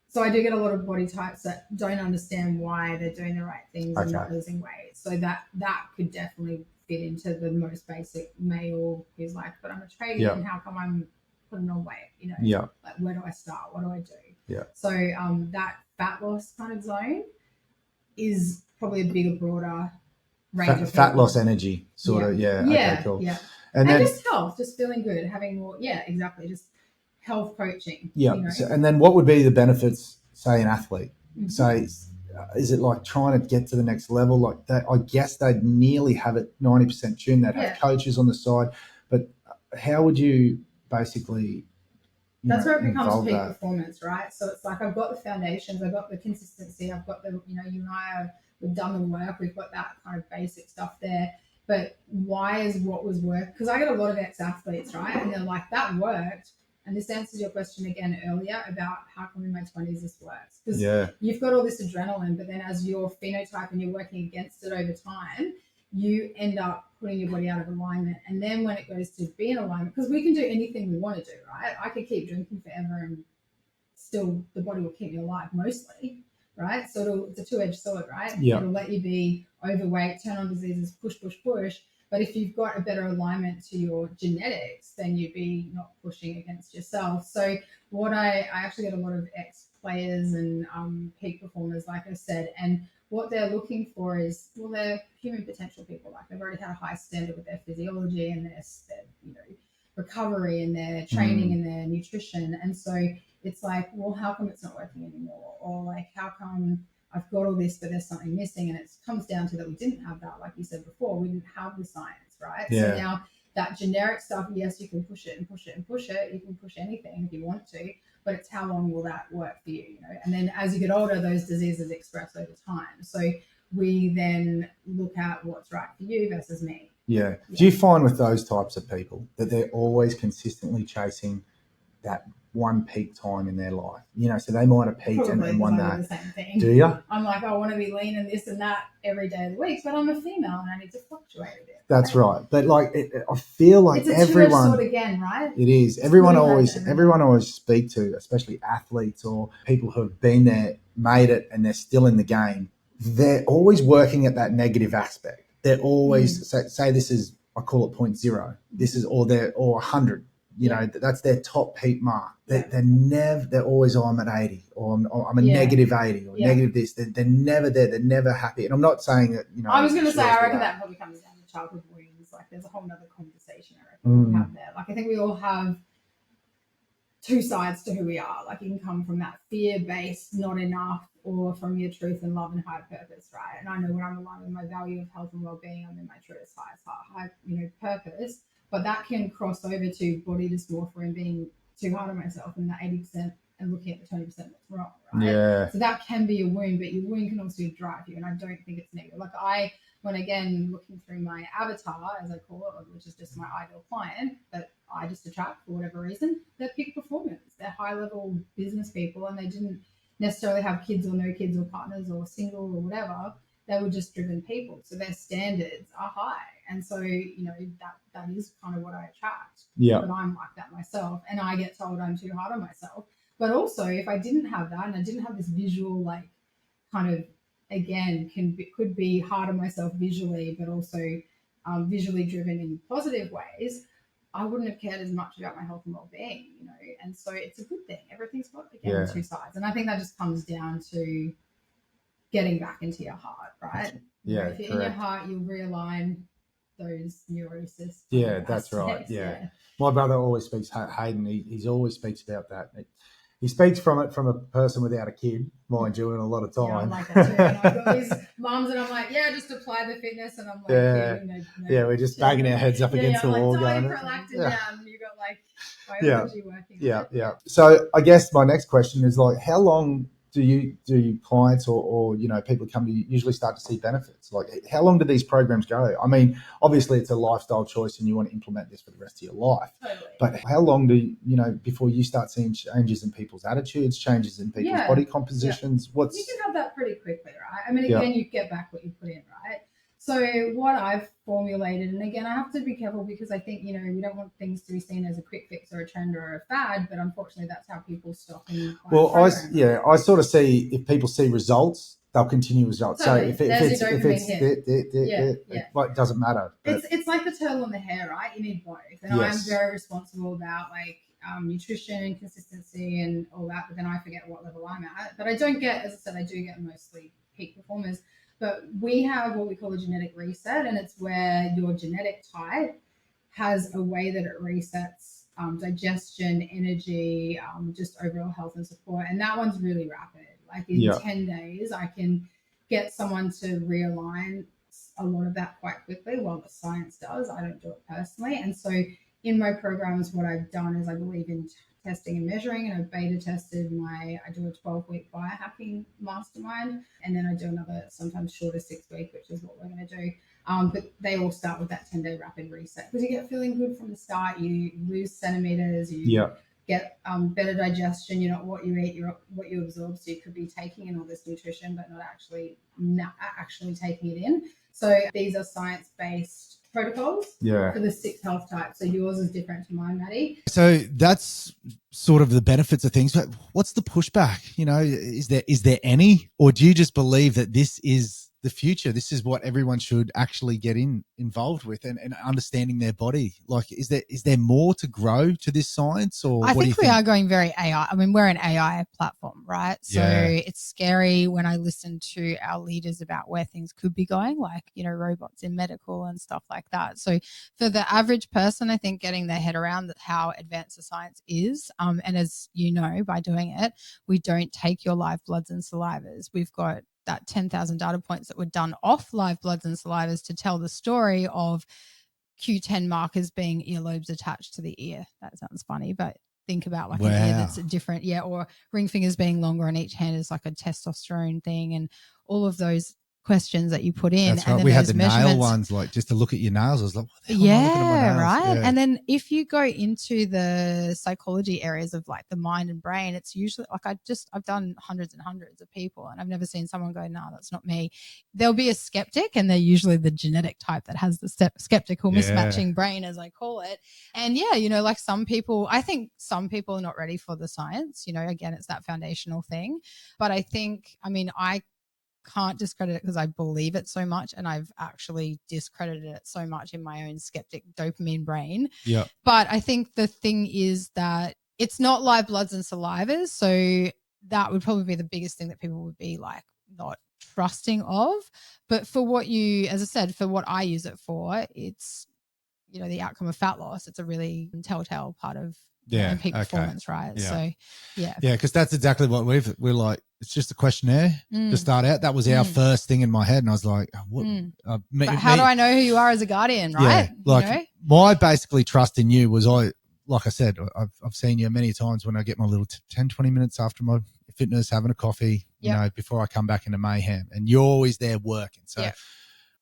S2: so I do get a lot of body types that don't understand why they're doing the right things and not losing weight. So that could definitely fit into the most basic male who's like, but I'm a tradie, and how come I'm putting on weight? Like, where do I start? What do I do? So that fat loss kind of zone is probably a bigger, broader range of
S3: fat loss energy, sort of. Okay, cool.
S2: Yeah. And then just health, just feeling good, having more. Yeah, exactly. Just health coaching.
S3: So, and then what would be the benefits, say, an athlete? Say, is it like trying to get to the next level? Like that, I guess they'd nearly have it 90% tuned. They'd have coaches on the side, but how would you basically?
S2: That's where it becomes peak performance, right? So it's like, I've got the foundations, I've got the consistency, I've got the, you and I we've done the work, we've got that kind of basic stuff there. But why is what was work? Because I get a lot of ex-athletes, right? And they're like, that worked. And this answers your question again earlier about how come in my 20s this works. Because you've got all this adrenaline, but then as your phenotype and you're working against it over time, you end up putting your body out of alignment. And then when it goes to be in alignment, because we can do anything we want to do, right? I could keep drinking forever and still the body will keep me alive mostly, right? So it's a two-edged sword, right? It'll let you be overweight, turn on diseases, push. But if you've got a better alignment to your genetics, then you'd be not pushing against yourself. So what I actually get a lot of ex-players and peak performers, like I said, and what they're looking for is, well, they're human potential people. Like, they've already had a high standard with their physiology and their recovery and their training and their nutrition. And so it's like, well, how come it's not working anymore? Or like, how come I've got all this, but there's something missing? And it comes down to that we didn't have that, like you said before, we didn't have the science, right?
S3: Yeah.
S2: So now that generic stuff, yes, you can push it and push it and push it. You can push anything if you want to, but it's how long will that work for you, you know? And then as you get older, those diseases express over time. So we then look at what's right for you versus me.
S3: Yeah. Do you find with those types of people that they're always consistently chasing that one peak time in their life? You know, so they might have peaked and one day.
S2: The same thing.
S3: Do you?
S2: I'm like, I want to be lean and this and that every day of the week, but I'm a female and I need to fluctuate a bit.
S3: That's right. But like, I feel like
S2: it's a
S3: everyone.
S2: two-edged sword again, right?
S3: It is. Everyone always speak to, especially athletes or people who have been there, made it, and they're still in the game. They're always working at that negative aspect. They're always say this is, I call it 0.0. This is or 100. You know, that's their top peak mark. They're always, I'm at 80 or I'm a negative 80 or negative this. They're never there. They're never happy. And I'm not saying that, you know.
S2: I was going to say, I reckon that probably comes down to childhood wounds. Like there's a whole nother conversation I reckon we have there. Like I think we all have two sides to who we are. Like you can come from that fear-based, not enough, or from your truth and love and high purpose, right? And I know when I'm aligned with my value of health and well-being, I'm in my truest, highest high, purpose. But that can cross over to body dysmorphia and being too hard on myself and that 80% and looking at the 20% that's wrong, right?
S3: Yeah.
S2: So that can be a wound, but your wound can also drive you. And I don't think it's negative. Like when again, looking through my avatar, as I call it, which is just my ideal client that I just attract for whatever reason, they're peak performance. They're high-level business people and they didn't necessarily have kids or no kids or partners or single or whatever. They were just driven people. So their standards are high. And so, that is kind of what I attract.
S3: Yeah.
S2: But I'm like that myself. And I get told I'm too hard on myself. But also, if I didn't have that and I didn't have this visual, like, kind of, again, could be hard on myself visually, but also visually driven in positive ways, I wouldn't have cared as much about my health and well-being, And so it's a good thing. Everything's got, again, two sides. And I think that just comes down to getting back into your heart, right?
S3: Yeah,
S2: if you're in your heart, you'll realign those neurosis.
S3: Yeah, that's right. Yeah. My brother always speaks, Hayden, he always speaks about that. He speaks from a person without a kid, mind you, in a lot of time.
S2: Yeah, I'm like that too. And I've got these mums and I'm like, just apply the fitness. And I'm like,
S3: we're just banging our heads up against the wall.
S2: Like, prolactin down. You got like biology working.
S3: Yeah. So I guess my next question is like, how long do clients or people come to you usually start to see benefits? Like how long do these programs go? I mean, obviously it's a lifestyle choice and you want to implement this for the rest of your life.
S2: Totally.
S3: But how long do before you start seeing changes in people's attitudes, changes in people's body compositions?
S2: You can have that pretty quickly, right? I mean, again, you get back what you put in, right? So what I've formulated, and again, I have to be careful because I think, we don't want things to be seen as a quick fix or a trend or a fad, but unfortunately that's how people stop in.
S3: Well, I sort of see if people see results, they'll continue results.
S2: Totally.
S3: So it doesn't matter.
S2: It's like the turtle and the hare, right? You need both. And I'm very responsible about nutrition and consistency and all that, but then I forget what level I'm at. But I don't get, as I said, I do get mostly peak performers. But we have what we call a genetic reset, and it's where your genetic type has a way that it resets digestion, energy, just overall health and support. And that one's really rapid. Like in 10 days, I can get someone to realign a lot of that quite quickly while the science does. I don't do it personally. And so in my programs, what I've done is I believe in testing and measuring, and I've beta tested I do a 12-week biohacking mastermind, and then I do another sometimes shorter 6-week, which is what we're going to do. But they all start with that 10-day rapid reset because you get feeling good from the start. You lose centimeters, you get better digestion. You're not what you eat, you're what you absorb. So you could be taking in all this nutrition, but not actually taking it in. So these are science-based protocols for the 6 health types. So yours is different to mine, Maddie.
S1: So that's sort of the benefits of things. But what's the pushback? Is there any, or do you just believe that this is
S3: the future. This is what everyone should actually get involved with and understanding their body. Like, is there more to grow to this science, or
S2: I
S3: what do you
S2: think we
S3: think?
S2: are going very AI. I mean, we're an AI platform, right? So it's scary when I listen to our leaders about where things could be going, like, robots in medical and stuff like that. So for the average person, I think getting their head around how advanced the science is, and as you know, by doing it, we don't take your live bloods and salivas. We've got that 10,000 data points that were done off live bloods and salivas to tell the story of Q10 markers being earlobes attached to the ear. That sounds funny, but think about like an ear that's different. Yeah. Or ring fingers being longer on each hand is like a testosterone thing, and all of those questions that you put in.
S3: That's right.
S2: And then
S3: We had the nail ones, like just to look at your nails. I was like, what the hell am I looking at my nails?
S2: Right.
S3: Yeah.
S2: And then if you go into the psychology areas of like the mind and brain, it's usually like I've done hundreds and hundreds of people, and I've never seen someone go, no, that's not me. There'll be a skeptic, and they're usually the genetic type that has the skeptical mismatching brain, as I call it. And yeah, like I think some people are not ready for the science. Again, it's that foundational thing. But I can't discredit it because I believe it so much, and I've actually discredited it so much in my own skeptic dopamine brain.
S3: Yeah.
S2: But I think the thing is that it's not live bloods and salivas, so that would probably be the biggest thing that people would be like not trusting of. But for what as I said, for what I use it for, it's the outcome of fat loss. It's a really telltale part of peak performance, right?
S3: Yeah.
S2: So yeah,
S3: because that's exactly what we're like. It's just a questionnaire to start out. That was our first thing in my head, and I was like, "What?"
S2: But how do I know who you are as a guardian, right?
S3: Yeah, my basically trust in you was like I said, I've seen you many times when I get my little 10, 20 minutes after my fitness, having a coffee, before I come back into mayhem, and you're always there working. So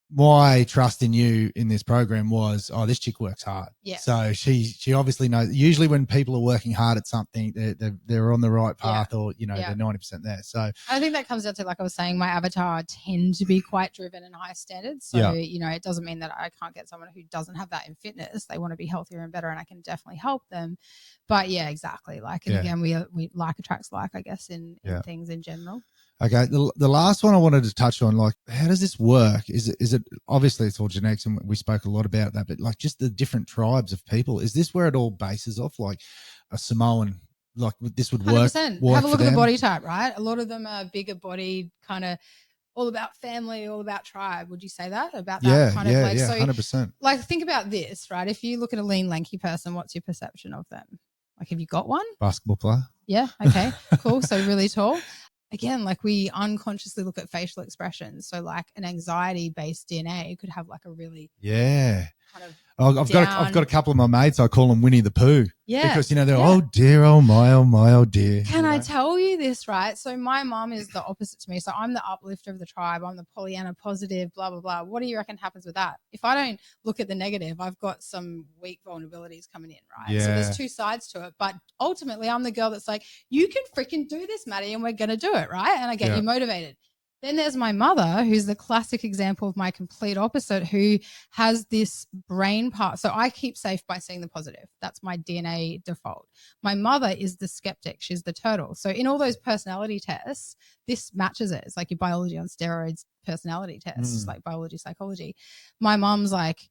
S3: my trust in you in this program was, this chick works hard. Yeah. So she obviously knows. Usually when people are working hard at something, they're on the right path, or they're 90% there. So
S2: I think that comes down to, like I was saying, my avatar tend to be quite driven and high standards. So it doesn't mean that I can't get someone who doesn't have that in fitness. They want to be healthier and better, and I can definitely help them. But yeah, exactly. Like, and again, we like attracts like, I guess, in things in general.
S3: Okay, the last one I wanted to touch on, like, how does this work? Is it obviously it's all genetics, and we spoke a lot about that, but like just the different tribes of people, is this where it all bases off? Like a Samoan, like this would work.
S2: 100%. Have a look at the body type, right? A lot of them are bigger bodied, kind of all about family, all about tribe. Would you say that about that kind of like?
S3: Yeah,
S2: so
S3: 100%.
S2: Like, think about this, right? If you look at a lean, lanky person, what's your perception of them? Like, have you got one?
S3: Basketball player.
S2: Yeah. Okay. Cool. So really tall. Again, like, we unconsciously look at facial expressions. So like an anxiety-based DNA could have like a really kind of
S3: I've got a couple of my mates. I call them Winnie the Pooh.
S2: Yeah.
S3: Because, they're, oh dear, oh my, oh dear.
S2: Can I tell you this, right? So my mom is the opposite to me. So I'm the uplifter of the tribe. I'm the Pollyanna positive, blah, blah, blah. What do you reckon happens with that? If I don't look at the negative, I've got some weak vulnerabilities coming in, right?
S3: Yeah.
S2: So there's two sides to it. But ultimately, I'm the girl that's like, you can freaking do this, Maddie, and we're going to do it, right? And I get you motivated. Then there's my mother, who's the classic example of my complete opposite, who has this brain part. So I keep safe by seeing the positive. That's my DNA default. My mother is the skeptic. She's the turtle. So in all those personality tests, this matches it. It's like your biology on steroids personality tests, just like biology, psychology. My mom's like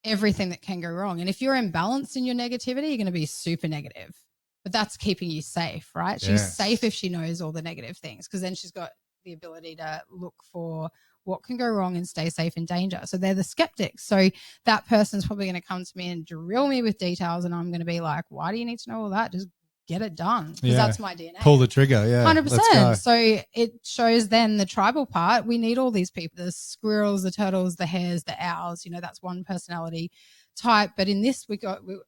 S2: everything that can go wrong. And if you're imbalanced in your negativity, you're going to be super negative. But that's keeping you safe, right? She's safe if she knows all the negative things, because then she's got the ability to look for what can go wrong and stay safe in danger. So they're the skeptics. So that person's probably going to come to me and drill me with details, and I'm going to be like, why do you need to know all that? Just get it done, because that's my DNA.
S3: Pull the trigger.
S2: 100%. So it shows then the tribal part. We need all these people, the squirrels, the turtles, the hares, the owls, that's one personality type. But in this,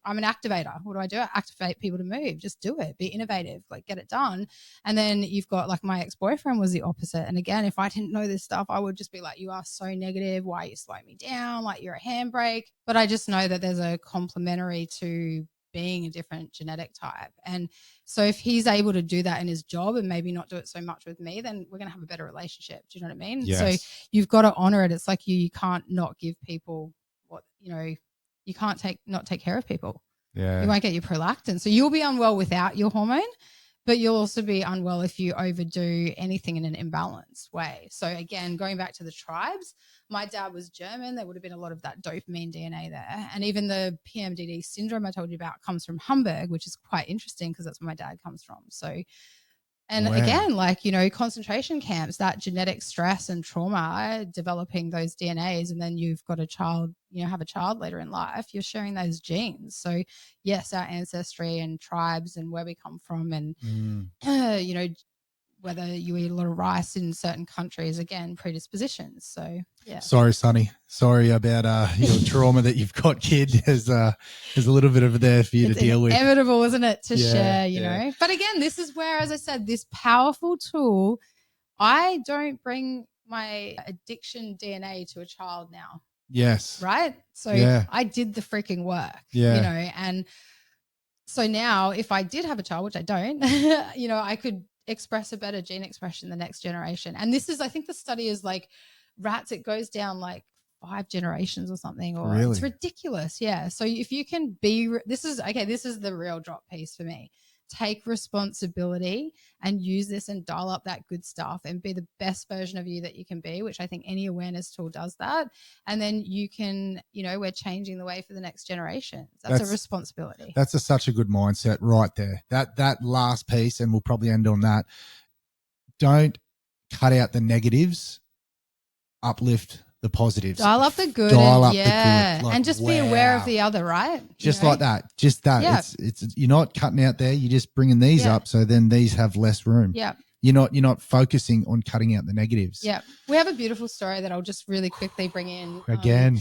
S2: I'm an activator. What do? I activate people to move. Just do it. Be innovative. Like, get it done. And then you've got, like, my ex-boyfriend was the opposite. And again, if I didn't know this stuff, I would just be like, you are so negative. Why are you slowing me down? Like, you're a handbrake. But I just know that there's a complementary to being a different genetic type. And so if he's able to do that in his job and maybe not do it so much with me, then we're going to have a better relationship. Do you know what I mean?
S3: Yes.
S2: So you've got to honor it. It's like you can't not give people what, you can't not take care of people.
S3: Yeah.
S2: You won't get your prolactin. So you'll be unwell without your hormone, but you'll also be unwell if you overdo anything in an imbalanced way. So again, going back to the tribes, my dad was German. There would have been a lot of that dopamine DNA there. And even the PMDD syndrome I told you about comes from Hamburg, which is quite interesting because that's where my dad comes from. So, and
S3: Wow.
S2: again, like, you know, concentration camps, that genetic stress and trauma, developing those DNAs, and then you've got a child, you know, have a child later in life, you're sharing those genes. So yes, our ancestry and tribes and where we come from, and, you know, whether you eat a lot of rice in certain countries, again, predispositions. So yeah.
S3: Sorry, Sonny. Sorry about your trauma that you've got, kid. There's a little bit of there for you to deal with.
S2: It's inevitable, isn't it, to share, you know? But again, this is where, as I said, this powerful tool, I don't bring my addiction DNA to a child now.
S3: Yes.
S2: Right? So I did the freaking work, you know? And so now if I did have a child, which I don't, you know, I could express a better gene expression the next generation. And this is, I think the study is like rats, it goes down like 5 generations or something, or
S3: really?
S2: It's ridiculous. Yeah. So if you can be, this is the real drop piece for me. Take responsibility and use this and dial up that good stuff and be the best version of you that you can be, which I think any awareness tool does that. And then you can, you know, we're changing the way for the next generation. That's a responsibility.
S3: That's such a good mindset right there. That last piece, and we'll probably end on that. Don't cut out the negatives, uplift the positives.
S2: Dial up the good.
S3: Dial up the good. Like,
S2: and just be aware of the other, right?
S3: Just like that. Just that.
S2: Yeah.
S3: It's you're not cutting out there. You're just bringing these up, so then these have less room.
S2: Yeah.
S3: You're not focusing on cutting out the negatives.
S2: Yeah. We have a beautiful story that I'll just really quickly bring in.
S3: Again.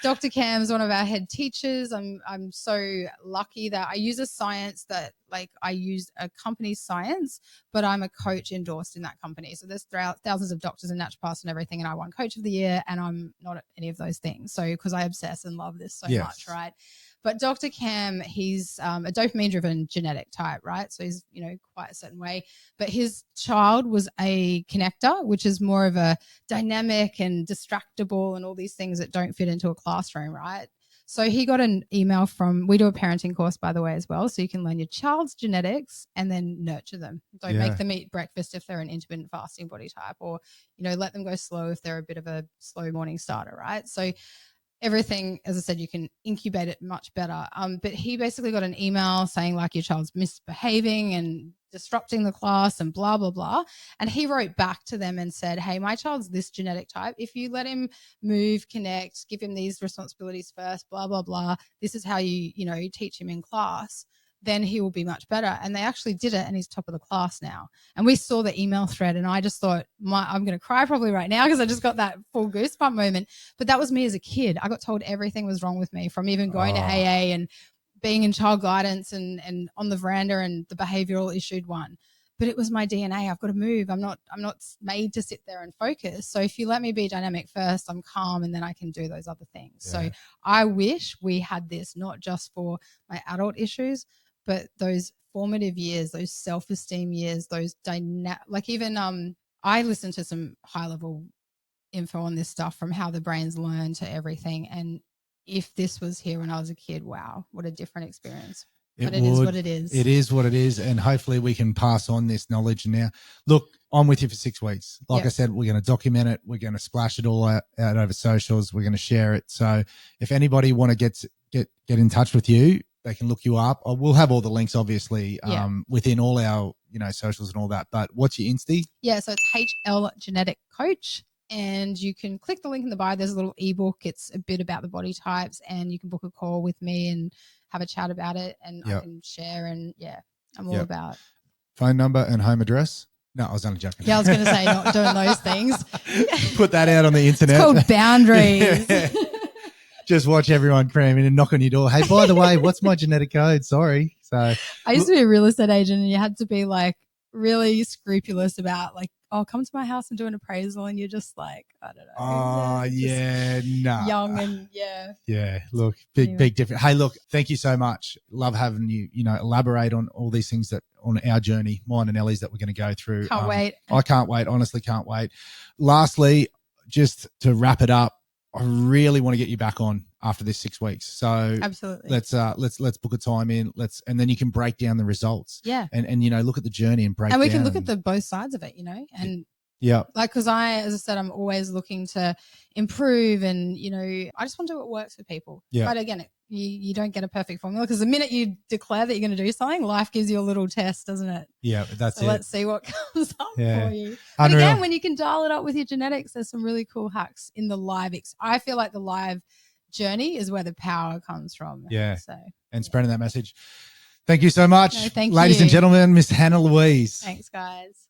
S2: Dr. Cam's one of our head teachers. I'm so lucky that I use a science that, like, I use a company's science, but I'm a coach endorsed in that company. So there's thousands of doctors and naturopaths and everything, and I won Coach of the Year, and I'm not at any of those things. So because I obsess and love this so much, right? But Dr. Cam, he's a dopamine-driven genetic type, right? So he's, you know, quite a certain way. But his child was a connector, which is more of a dynamic and distractible and all these things that don't fit into a classroom, right? So he got an email from, we do a parenting course, by the way, as well. So you can learn your child's genetics and then nurture them. Don't make them eat breakfast if they're an intermittent fasting body type, or, you know, let them go slow if they're a bit of a slow morning starter, right? So everything, as I said, you can incubate it much better. But he basically got an email saying, like, your child's misbehaving and disrupting the class and blah, blah, blah. And he wrote back to them and said, hey, my child's this genetic type. If you let him move, connect, give him these responsibilities first, blah, blah, blah, this is how you teach him in class, then he will be much better. And they actually did it, and he's top of the class now. And we saw the email thread, and I just thought, I'm going to cry probably right now because I just got that full goosebump moment. But that was me as a kid. I got told everything was wrong with me, from even going to AA and being in child guidance and on the veranda and the behavioral issued one. But it was my DNA. I've got to move. I'm not made to sit there and focus. So if you let me be dynamic first, I'm calm, and then I can do those other things. So I wish we had this, not just for my adult issues, but those formative years, those self-esteem years, those like even I listened to some high-level info on this stuff, from how the brains learn to everything. And if this was here when I was a kid, wow, what a different experience. But it is what it is. It
S3: is what it is. And hopefully we can pass on this knowledge now. Look, I'm with you for 6 weeks. Like I said, we're going to document it. We're going to splash it all out over socials. We're going to share it. So if anybody want to get in touch with you, they can look you up. We'll have all the links, obviously, within all our, socials and all that. But what's your Insta?
S2: Yeah, so it's HL Genetic Coach. And you can click the link in the bio. There's a little ebook. It's a bit about the body types, and you can book a call with me and have a chat about it, and I can share. And I'm all about
S3: phone number and home address. No, I was only joking.
S2: Yeah, I was going to say not doing those things.
S3: Put that out on the internet.
S2: It's called boundaries.
S3: Just watch everyone cram in and knock on your door. Hey, by the way, what's my genetic code? Sorry. So
S2: I used to be a real estate agent, and you had to be like really scrupulous about like, oh, come to my house and do an appraisal, and you're just like, I don't know.
S3: Oh, no.
S2: Young and
S3: Yeah, look, big difference. Hey, look, thank you so much. Love having you, elaborate on all these things that on our journey, mine and Ellie's, that we're going to go through.
S2: Can't wait.
S3: I can't wait. Honestly, can't wait. Lastly, just to wrap it up, I really want to get you back on. after this 6 weeks. So
S2: Absolutely.
S3: let's book a time in. And then you can break down the results.
S2: Yeah.
S3: And look at the journey and break down.
S2: And we can look at the both sides of it, and
S3: yeah.
S2: like, because as I said, I'm always looking to improve, and I just want to do what works for people.
S3: Yeah.
S2: But again, you don't get a perfect formula, because the minute you declare that you're going to do something, life gives you a little test, doesn't it?
S3: Yeah, that's
S2: so
S3: it.
S2: Let's see what comes up
S3: Yeah.
S2: for you. But again, when you can dial it up with your genetics, there's some really cool hacks in the live. I feel like the live journey is where the power comes from.
S3: Yeah.
S2: So
S3: spreading that message. Thank you so much.
S2: No, thank
S3: Ladies
S2: you.
S3: and gentlemen, Miss Hannah Louise.
S2: Thanks, guys.